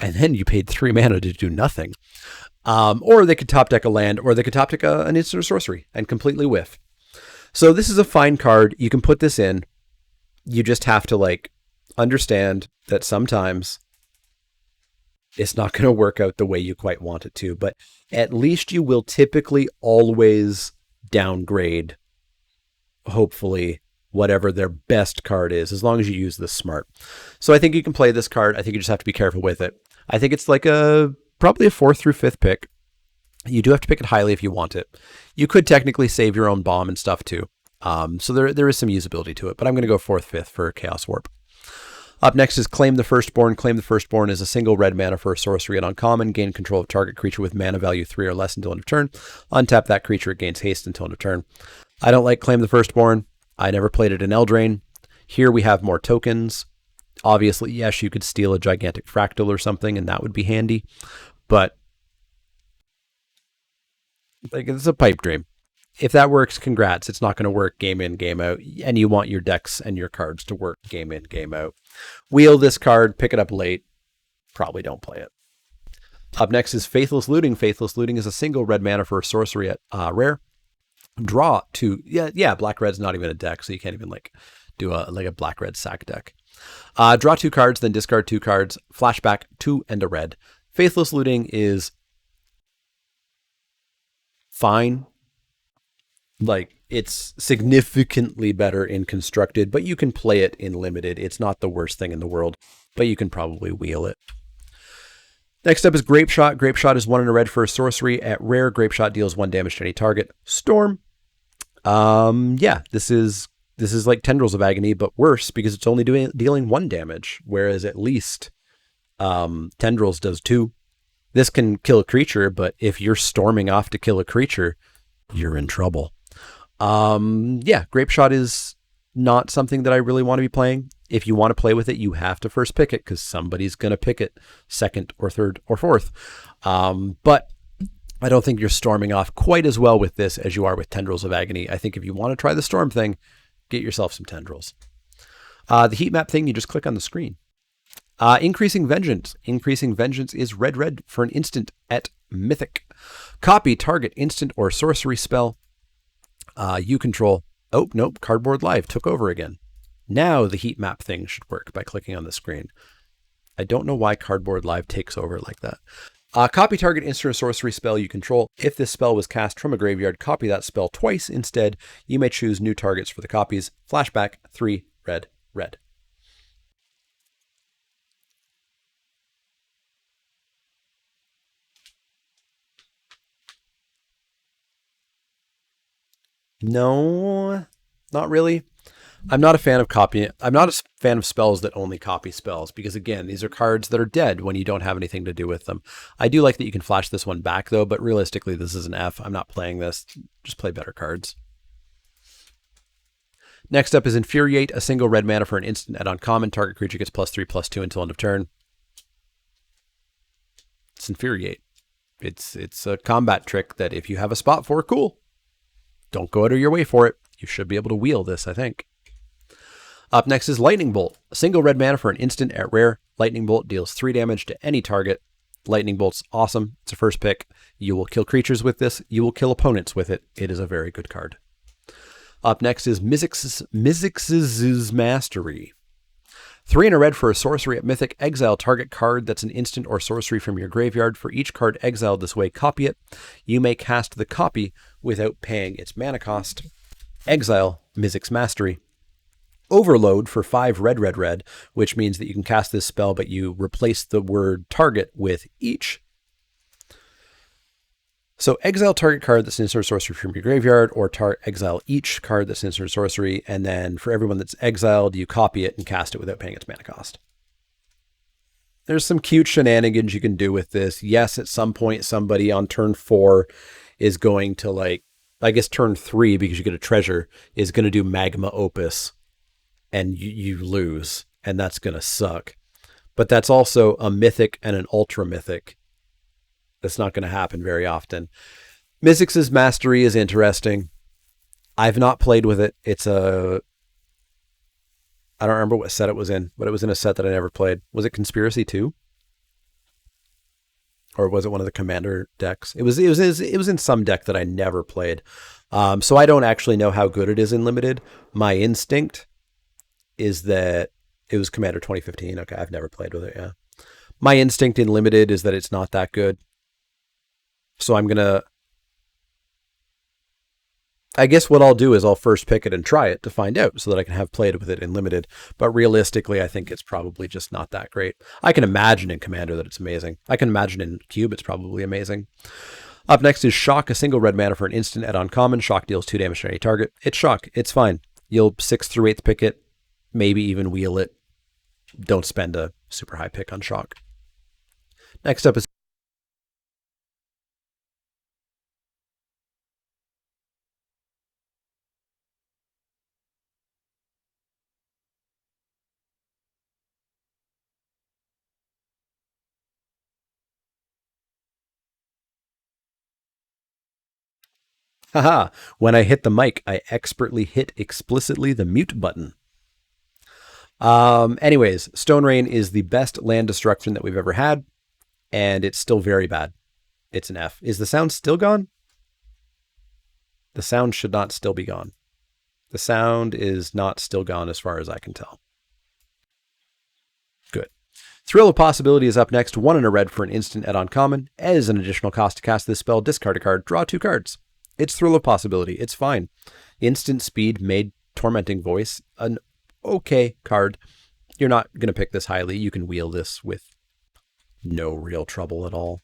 And then you paid 3 mana to do nothing. Or they could top deck a land, or they could top deck an instant or sorcery and completely whiff. So this is a fine card. You can put this in. You just have to like understand that sometimes it's not going to work out the way you quite want it to, but at least you will typically always downgrade, hopefully, whatever their best card is, as long as you use this smart. So I think you can play this card. I think you just have to be careful with it. I think it's like probably a 4th through 5th pick. You do have to pick it highly if you want it. You could technically save your own bomb and stuff too. So there is some usability to it, but I'm going to go 4th, 5th for Chaos Warp. Up next is Claim the Firstborn. Claim the Firstborn is a single red mana for a sorcery and uncommon. Gain control of target creature with mana value 3 or less until end of turn. Untap that creature. It gains haste until end of turn. I don't like Claim the Firstborn. I never played it in Eldraine. Here we have more tokens. Obviously, yes, you could steal a gigantic fractal or something, and that would be handy. But like, it's a pipe dream. If that works, congrats. It's not going to work game in, game out. And you want your decks and your cards to work game in, game out. Wheel this card, pick it up late. Probably don't play it. Up next is Faithless Looting. Faithless Looting is a single red mana for a sorcery at rare. Draw 2. Yeah, black-red's not even a deck, so you can't even like do a black-red sack deck. Draw 2 cards, then discard 2 cards. Flashback 2 and a red. Faithless Looting is fine. Like, it's significantly better in constructed, but you can play it in limited. It's not the worst thing in the world, but you can probably wheel it. Next up is Grape Shot. Grape Shot is 1 and a red for a sorcery. At rare, Grape Shot deals 1 damage to any target. Storm. Yeah, this is like Tendrils of Agony, but worse because it's only dealing 1 damage, whereas at least Tendrils does 2. This can kill a creature, but if you're storming off to kill a creature, you're in trouble. Yeah, Grape Shot is not something that I really want to be playing. If you want to play with it, you have to first pick it because somebody's going to pick it 2nd or 3rd or 4th. But I don't think you're storming off quite as well with this as you are with Tendrils of Agony. I think if you want to try the storm thing, get yourself some Tendrils. The heat map thing, you just click on the screen. Increasing Vengeance. Increasing Vengeance is red for an instant at Mythic. Copy target instant or sorcery spell you control. Oh, nope, Cardboard Live took over again. Now the heat map thing should work by clicking on the screen. I don't know why Cardboard Live takes over like that. Copy target instant or sorcery spell you control. If this spell was cast from a graveyard, copy that spell twice instead. You may choose new targets for the copies. Flashback 3 red. No, not really. I'm not a fan of copying. I'm not a fan of spells that only copy spells because, again, these are cards that are dead when you don't have anything to do with them. I do like that you can flash this one back, though, but realistically, this is an F. I'm not playing this. Just play better cards. Next up is Infuriate, a single red mana for an instant at uncommon. Target creature gets +3/+2 until end of turn. It's Infuriate. It's a combat trick that if you have a spot for, cool. Don't go out of your way for it. You should be able to wheel this, I think. Up next is Lightning Bolt. A single red mana for an instant at rare. Lightning Bolt deals 3 damage to any target. Lightning Bolt's awesome. It's a first pick. You will kill creatures with this. You will kill opponents with it. It is a very good card. Up next is Mizzix's Mastery. 3 and a red for a sorcery at Mythic. Exile target card that's an instant or sorcery from your graveyard. For each card exiled this way, copy it. You may cast the copy without paying its mana cost. Exile Mizzix's Mastery. Overload for 5 red, which means that you can cast this spell, but you replace the word target with each. So exile target card that's an instant or sorcery from your graveyard, or exile each card that's an instant or sorcery, and then for everyone that's exiled, you copy it and cast it without paying its mana cost. There's some cute shenanigans you can do with this. Yes, at some point, somebody on turn 4 is going to, like, I guess turn 3, because you get a treasure, is going to do Magma Opus, and you lose, and that's going to suck. But that's also a mythic and an ultra mythic That's not going to happen very often. Mizzix's Mastery is interesting. I've not played with it. It's a... I don't remember what set it was in, but it was in a set that I never played. Was it Conspiracy 2? Or was it one of the Commander decks? It was in some deck that I never played. So I don't actually know how good it is in Limited. My instinct is that it was Commander 2015. Okay, I've never played with it, yeah. My instinct in Limited is that it's not that good. So I'm going to... I guess what I'll do is I'll first pick it and try it to find out so that I can have played with it in Limited. But realistically, I think it's probably just not that great. I can imagine in Commander that it's amazing. I can imagine in Cube it's probably amazing. Up next is Shock, a single red mana for an instant at uncommon. Shock deals 2 damage to any target. It's Shock. It's fine. You'll 6th through 8th pick it, maybe even wheel it. Don't spend a super high pick on Shock. Next up is haha, when I hit the mic, I expertly hit explicitly the mute button. Anyways, Stone Rain is the best land destruction that we've ever had, and it's still very bad. It's an F. Is the sound still gone? The sound should not still be gone. The sound is not still gone as far as I can tell. Good. Thrill of Possibility is up next. 1 and a red for an instant at uncommon. As an additional cost to cast this spell, discard a card, draw 2 cards. It's Thrill of Possibility. It's fine. Instant speed made Tormenting Voice an okay card. You're not going to pick this highly. You can wheel this with no real trouble at all.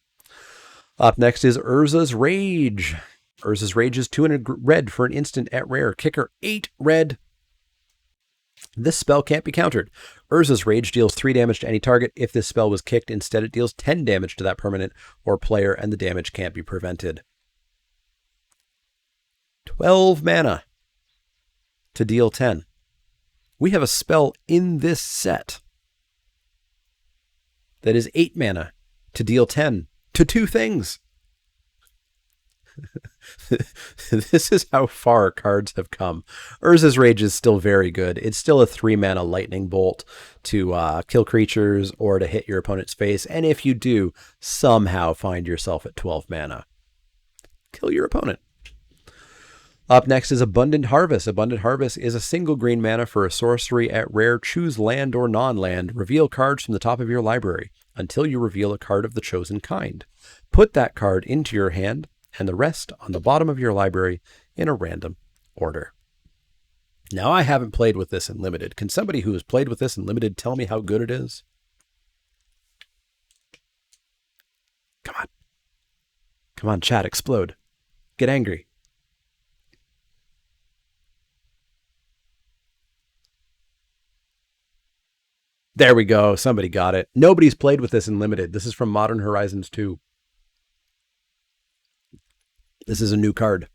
Up next is Urza's Rage. Urza's Rage is 2 and a red for an instant at rare. Kicker 8 red. This spell can't be countered. Urza's Rage deals 3 damage to any target. If this spell was kicked, instead it deals 10 damage to that permanent or player, and the damage can't be prevented. 12 mana to deal 10. We have a spell in this set that is 8 mana to deal 10 to 2 things. This is how far cards have come. Urza's Rage is still very good. It's still a 3 mana lightning bolt to kill creatures or to hit your opponent's face. And if you do somehow find yourself at 12 mana, kill your opponent. Up next is Abundant Harvest. Abundant Harvest is a single green mana for a sorcery at rare. Choose land or non-land. Reveal cards from the top of your library until you reveal a card of the chosen kind. Put that card into your hand and the rest on the bottom of your library in a random order. Now, I haven't played with this in Limited. Can somebody who has played with this in Limited tell me how good it is? Come on. Come on, chat, explode. Get angry. There we go. Somebody got it. Nobody's played with this in Limited. This is from Modern Horizons 2. This is a new card.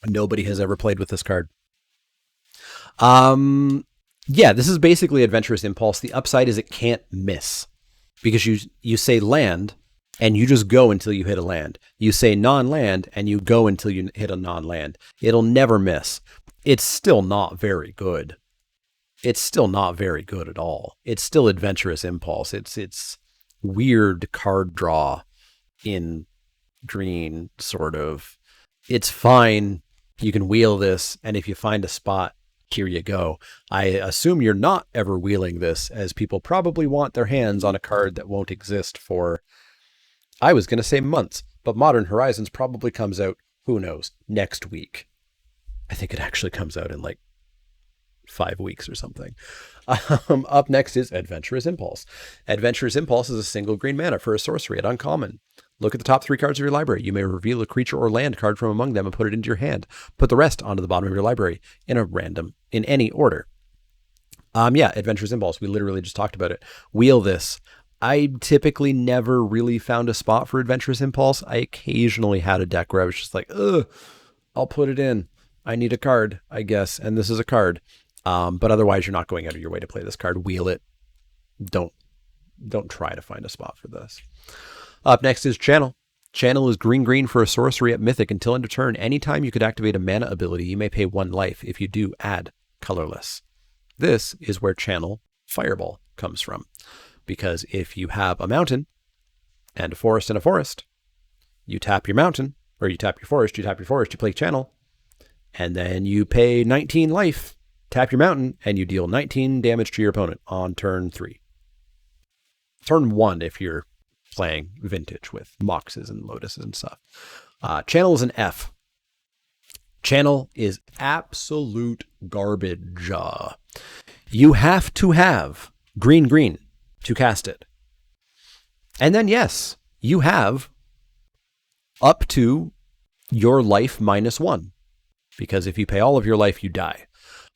Nobody has ever played with this card. Yeah, this is basically Adventurous Impulse. The upside is it can't miss because you say land and you just go until you hit a land. You say non-land and you go until you hit a non-land. It'll never miss. It's still not very good. It's still not very good at all. It's still Adventurous Impulse. It's weird card draw in green, sort of. It's fine. You can wheel this, and if you find a spot, here you go. I assume you're not ever wheeling this, as people probably want their hands on a card that won't exist for, I was going to say months, but Modern Horizons probably comes out, who knows, next week. I think it actually comes out in like 5 weeks or something. Up next is Adventurous Impulse. Adventurous Impulse is a single green mana for a sorcery at uncommon. Look at the top 3 cards of your library. You may reveal a creature or land card from among them and put it into your hand. Put the rest onto the bottom of your library in any order. Yeah, Adventurous Impulse. We literally just talked about it. Wheel this. I typically never really found a spot for Adventurous Impulse. I occasionally had a deck where I was just like, ugh, I'll put it in. I need a card, I guess, and this is a card. But otherwise, you're not going out of your way to play this card. Wheel it. Don't don't try to find a spot for this. Up next is Channel. Channel is green for a sorcery at Mythic until end of turn. Anytime you could activate a mana ability, you may pay 1 life. If you do, add Colourless. This is where Channel Fireball comes from. Because if you have a mountain and a forest, you tap your mountain, or you tap your forest, you play Channel, and then you pay 19 life, tap your mountain, and you deal 19 damage to your opponent on turn 3. Turn 1 if you're playing Vintage with Moxes and Lotuses and stuff. Channel is an F. Channel is absolute garbage. You have to have green to cast it. And then, yes, you have up to your life -1. Because if you pay all of your life, you die.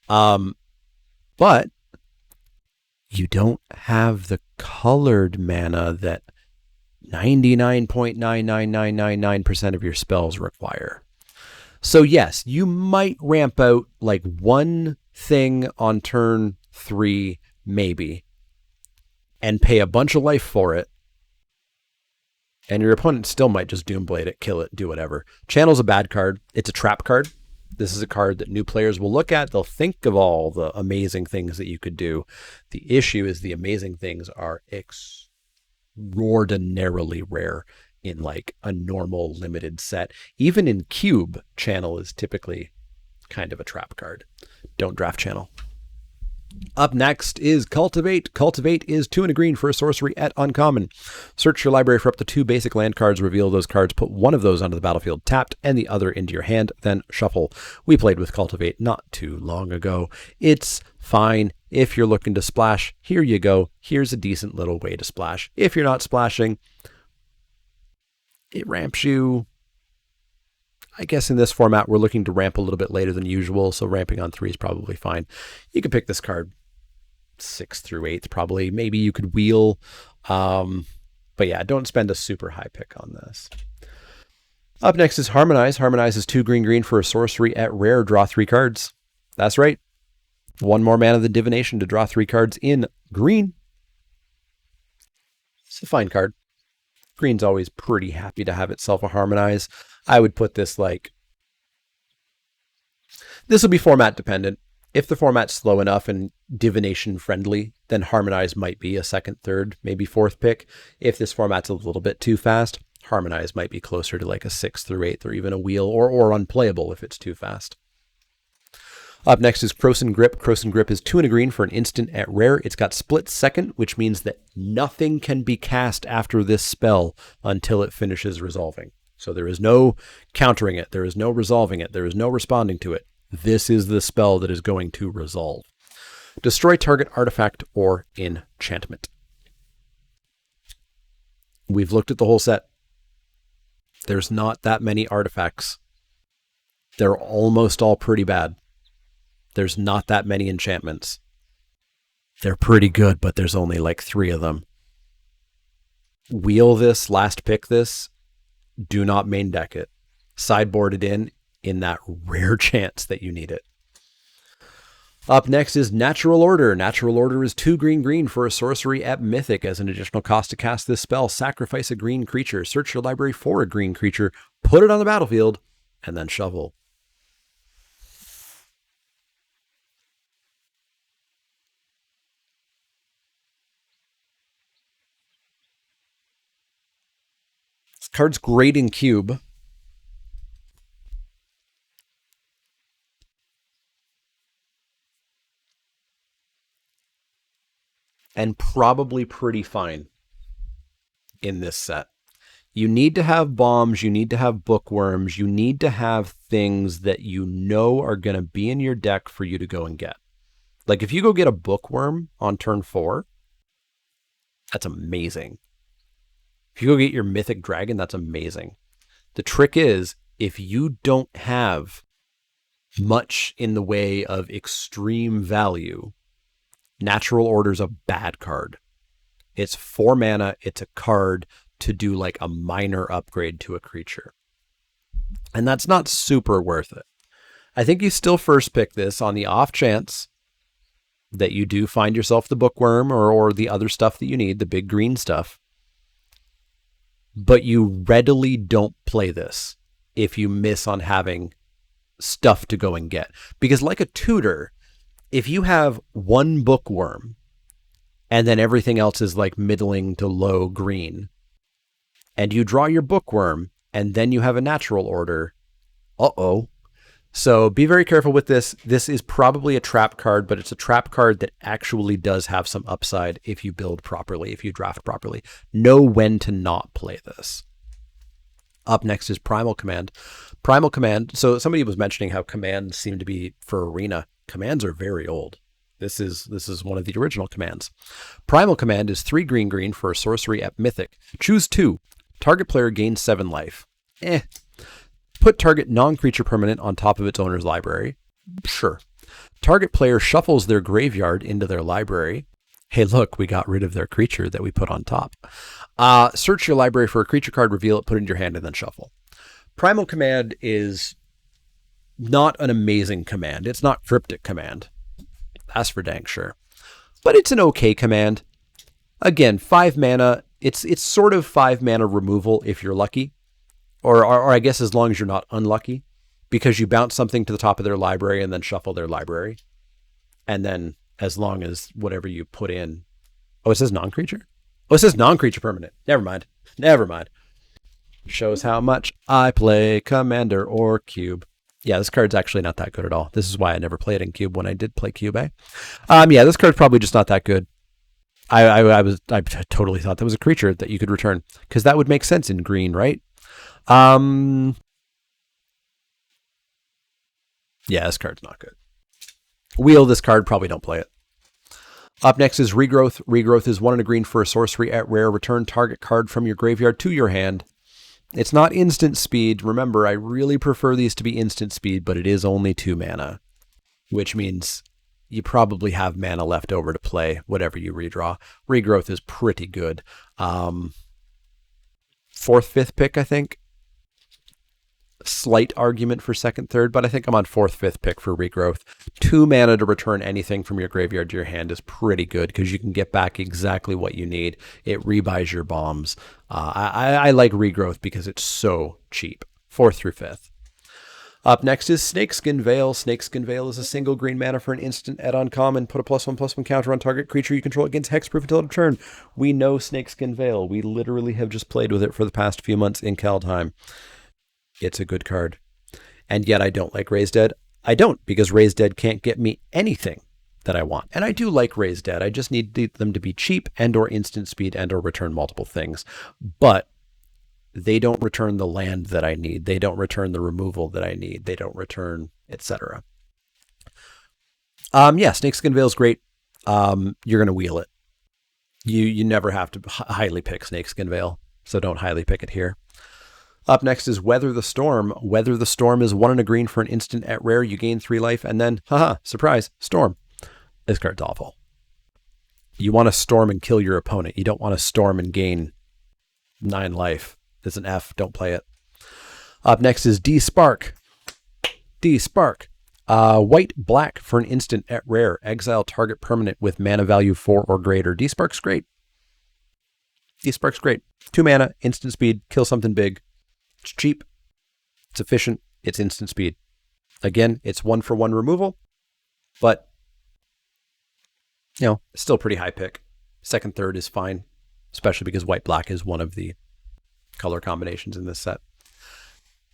But you don't have the colored mana that 99.99999% of your spells require. So yes, you might ramp out like one thing on turn 3, maybe, and pay a bunch of life for it. And your opponent still might just Doomblade it, kill it, do whatever. Channel's a bad card. It's a trap card. This is a card that new players will look at. They'll think of all the amazing things that you could do. The issue is the amazing things are extraordinarily rare in like a normal limited set. Even in Cube, Channel is typically kind of a trap card. Don't draft Channel. Up next is Cultivate. Cultivate is 2 and a green for a sorcery at uncommon. Search your library for up to 2 basic land cards, reveal those cards, put one of those onto the battlefield tapped and the other into your hand, then shuffle. We played with Cultivate not too long ago. It's fine. If you're looking to splash, here you go. Here's a decent little way to splash. If you're not splashing, it ramps you. I guess in this format, we're looking to ramp a little bit later than usual, so ramping on 3 is probably fine. You could pick this card 6th through 8th, probably. Maybe you could wheel. But yeah, don't spend a super high pick on this. Up next is Harmonize. Harmonize is 2 green for a sorcery at rare. Draw 3 cards. That's right. 1 more mana than Divination to draw 3 cards in green. It's a fine card. Green's always pretty happy to have itself a Harmonize. I would put this like, this will be format dependent. If the format's slow enough and divination friendly, then Harmonize might be a 2nd, 3rd, maybe 4th pick. If this format's a little bit too fast, Harmonize might be closer to like a 6th through 8th or even a wheel or unplayable if it's too fast. Up next is Krosan Grip. Krosan Grip is 2 and a green for an instant at rare. It's got split second, which means that nothing can be cast after this spell until it finishes resolving. So there is no countering it. There is no resolving it. There is no responding to it. This is the spell that is going to resolve. Destroy target artifact or enchantment. We've looked at the whole set. There's not that many artifacts. They're almost all pretty bad. There's not that many enchantments. They're pretty good, but there's only like 3 of them. Wheel this, last pick this. Do not main deck it. Sideboard it in that rare chance that you need it. Up next is Natural Order. Natural Order is 2 green for a sorcery at Mythic. As an additional cost to cast this spell, sacrifice a green creature. Search your library for a green creature, put it on the battlefield, and then shuffle. This card's great in Cube. And probably pretty fine in this set. You need to have bombs, you need to have bookworms, you need to have things that you know are going to be in your deck for you to go and get. Like if you go get a bookworm on turn 4, that's amazing. If you go get your Mythic Dragon, that's amazing. The trick is, if you don't have much in the way of extreme value, Natural Order's a bad card. It's 4 mana, it's a card to do like a minor upgrade to a creature. And that's not super worth it. I think you still first pick this on the off chance that you do find yourself the bookworm or the other stuff that you need, the big green stuff. But you readily don't play this if you miss on having stuff to go and get. Because like a tutor, if you have one bookworm and then everything else is like middling to low green, and you draw your bookworm and then you have a natural order, So be very careful with this. This is probably a trap card, but it's a trap card that actually does have some upside if you build properly, if you draft properly. Know when to not play this. Up next is Primal Command. Primal Command, so somebody was mentioning how commands seem to be for Arena. Commands are very old. This is one of the original commands. Primal Command is 3 green for a sorcery at Mythic. Choose 2. Target player gains 7 life. Put target non-creature permanent on top of its owner's library. Sure. Target player shuffles their graveyard into their library. Hey, look, we got rid of their creature that we put on top. Search your library for a creature card, reveal it, put it in your hand, and then shuffle. Primal Command is not an amazing command. It's not Cryptic Command. That's for dang sure. But it's an okay command. Again, 5 mana. It's sort of 5 mana removal if you're lucky. Or I guess as long as you're not unlucky, because you bounce something to the top of their library and then shuffle their library. And then as long as whatever you put in... Oh, it says non-creature? Oh, it says non-creature permanent. Never mind. Shows how much I play Commander or Cube. Yeah, this card's actually not that good at all. This is why I never played in Cube when I did play Cube, Yeah, this card's probably just not that good. I totally thought that was a creature that you could return, because that would make sense in green, right? Yeah, this card's not good. Wheel this card, probably don't play it. Up next is Regrowth. Regrowth is 1 and a green for a sorcery at rare. Return target card from your graveyard to your hand. It's not instant speed. Remember, I really prefer these to be instant speed, but it is only 2 mana, which means you probably have mana left over to play whatever you redraw. Regrowth is pretty good. 4th, 5th pick, I think. Slight argument for 2nd, 3rd, but I think I'm on 4th, 5th pick for Regrowth. 2 mana to return anything from your graveyard to your hand is pretty good, because you can get back exactly what you need. It rebuys your bombs. I like Regrowth because it's so cheap. 4th through 5th. Up next is Snakeskin Veil. Snakeskin Veil is a single green mana for an instant at uncommon. Put a +1/+1 counter on target creature you control against hexproof until end of turn. We know Snakeskin Veil. We literally have just played with it for the past few months in Kaldheim. It's a good card. And yet I don't like Raise Dead. I don't, because Raise Dead can't get me anything that I want. And I do like Raise Dead. I just need them to be cheap and or instant speed and or return multiple things. But they don't return the land that I need. They don't return the removal that I need. They don't return, etc. Yeah, Snakeskin Veil is great. You're going to wheel it. You never have to highly pick Snakeskin Veil, so don't highly pick it here. Up next is Weather the Storm. Weather the Storm is 1 and a green for an instant at rare. You gain 3 life, and then, surprise, Storm. This card's awful. You want to storm and kill your opponent. You don't want to storm and gain 9 life. It's an F. Don't play it. Up next is D-Spark. D-Spark. White-black for an instant at rare. Exile target permanent with mana value 4 or greater. D-Spark's great. D-Spark's great. 2 mana, instant speed, kill something big. It's cheap, it's efficient, it's instant speed. Again, it's 1-for-1 removal, but, it's still pretty high pick. 2nd, 3rd is fine, especially because white-black is one of the color combinations in this set.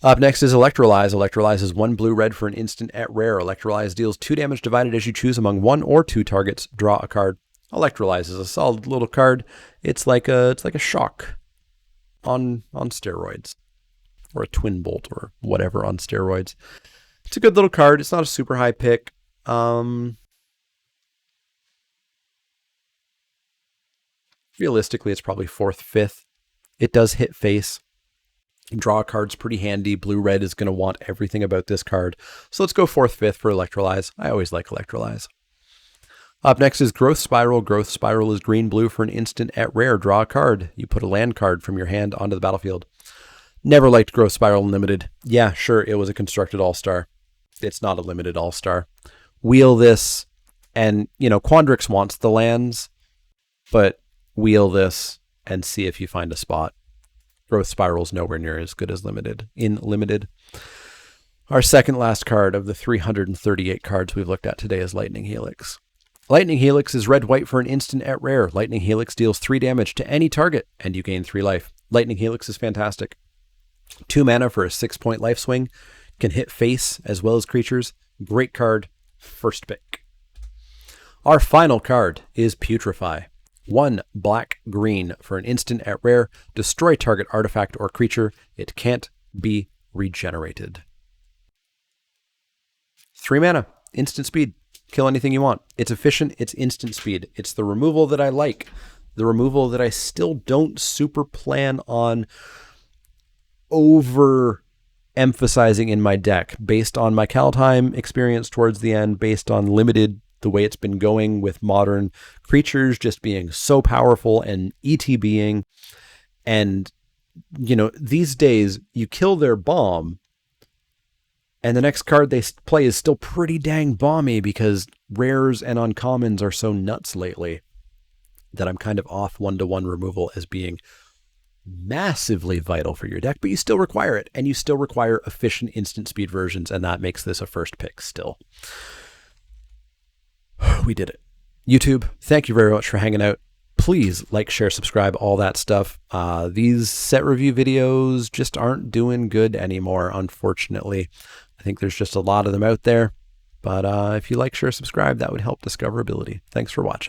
Up next is Electrolyze. Electrolyze is 1 blue-red for an instant at rare. Electrolyze deals 2 damage divided as you choose among 1 or 2 targets. Draw a card. Electrolyze is a solid little card. It's like a shock on steroids. Or a twin bolt or whatever on steroids. It's a good little card. It's not a super high pick. Realistically, it's probably 4th, 5th. It does hit face. Draw a card's pretty handy. Blue-red is going to want everything about this card. So let's go 4th, 5th for Electrolyze. I always like Electrolyze. Up next is Growth Spiral. Growth Spiral is green-blue for an instant at rare. Draw a card. You put a land card from your hand onto the battlefield. Never liked Growth Spiral Unlimited. Yeah, sure, it was a constructed all-star. It's not a limited all-star. Wheel this And, you know, Quandrix wants the lands, but wheel this and see if you find a spot. Growth Spiral's nowhere near as good as Limited. Our second last card of the 338 cards we've looked at today is Lightning Helix. Lightning Helix is red-white for an instant at rare. Lightning Helix deals 3 damage to any target, and you gain 3 life. Lightning Helix is fantastic. 2 mana for a 6-point life swing. Can hit face as well as creatures. Great card. First pick. Our final card is Putrefy. 1 black-green for an instant at rare. Destroy target artifact or creature. It can't be regenerated. 3 mana. Instant speed. Kill anything you want. It's efficient. It's instant speed. It's the removal that I like. The removal that I still don't super plan on over-emphasizing in my deck based on my Kaldheim experience towards the end, based on Limited, the way it's been going with modern creatures just being so powerful and ETBing. And, you know, these days you kill their bomb and the next card they play is still pretty dang bomby because rares and uncommons are so nuts lately that I'm kind of off 1-to-1 removal as being massively vital for your deck, but you still require it, and you still require efficient instant speed versions, and that makes this a first pick still. We did it. YouTube, thank you very much for hanging out. Please like, share, subscribe, all that stuff. These set review videos just aren't doing good anymore, unfortunately. I think there's just a lot of them out there, but if you like, share, subscribe, that would help discoverability. Thanks for watching.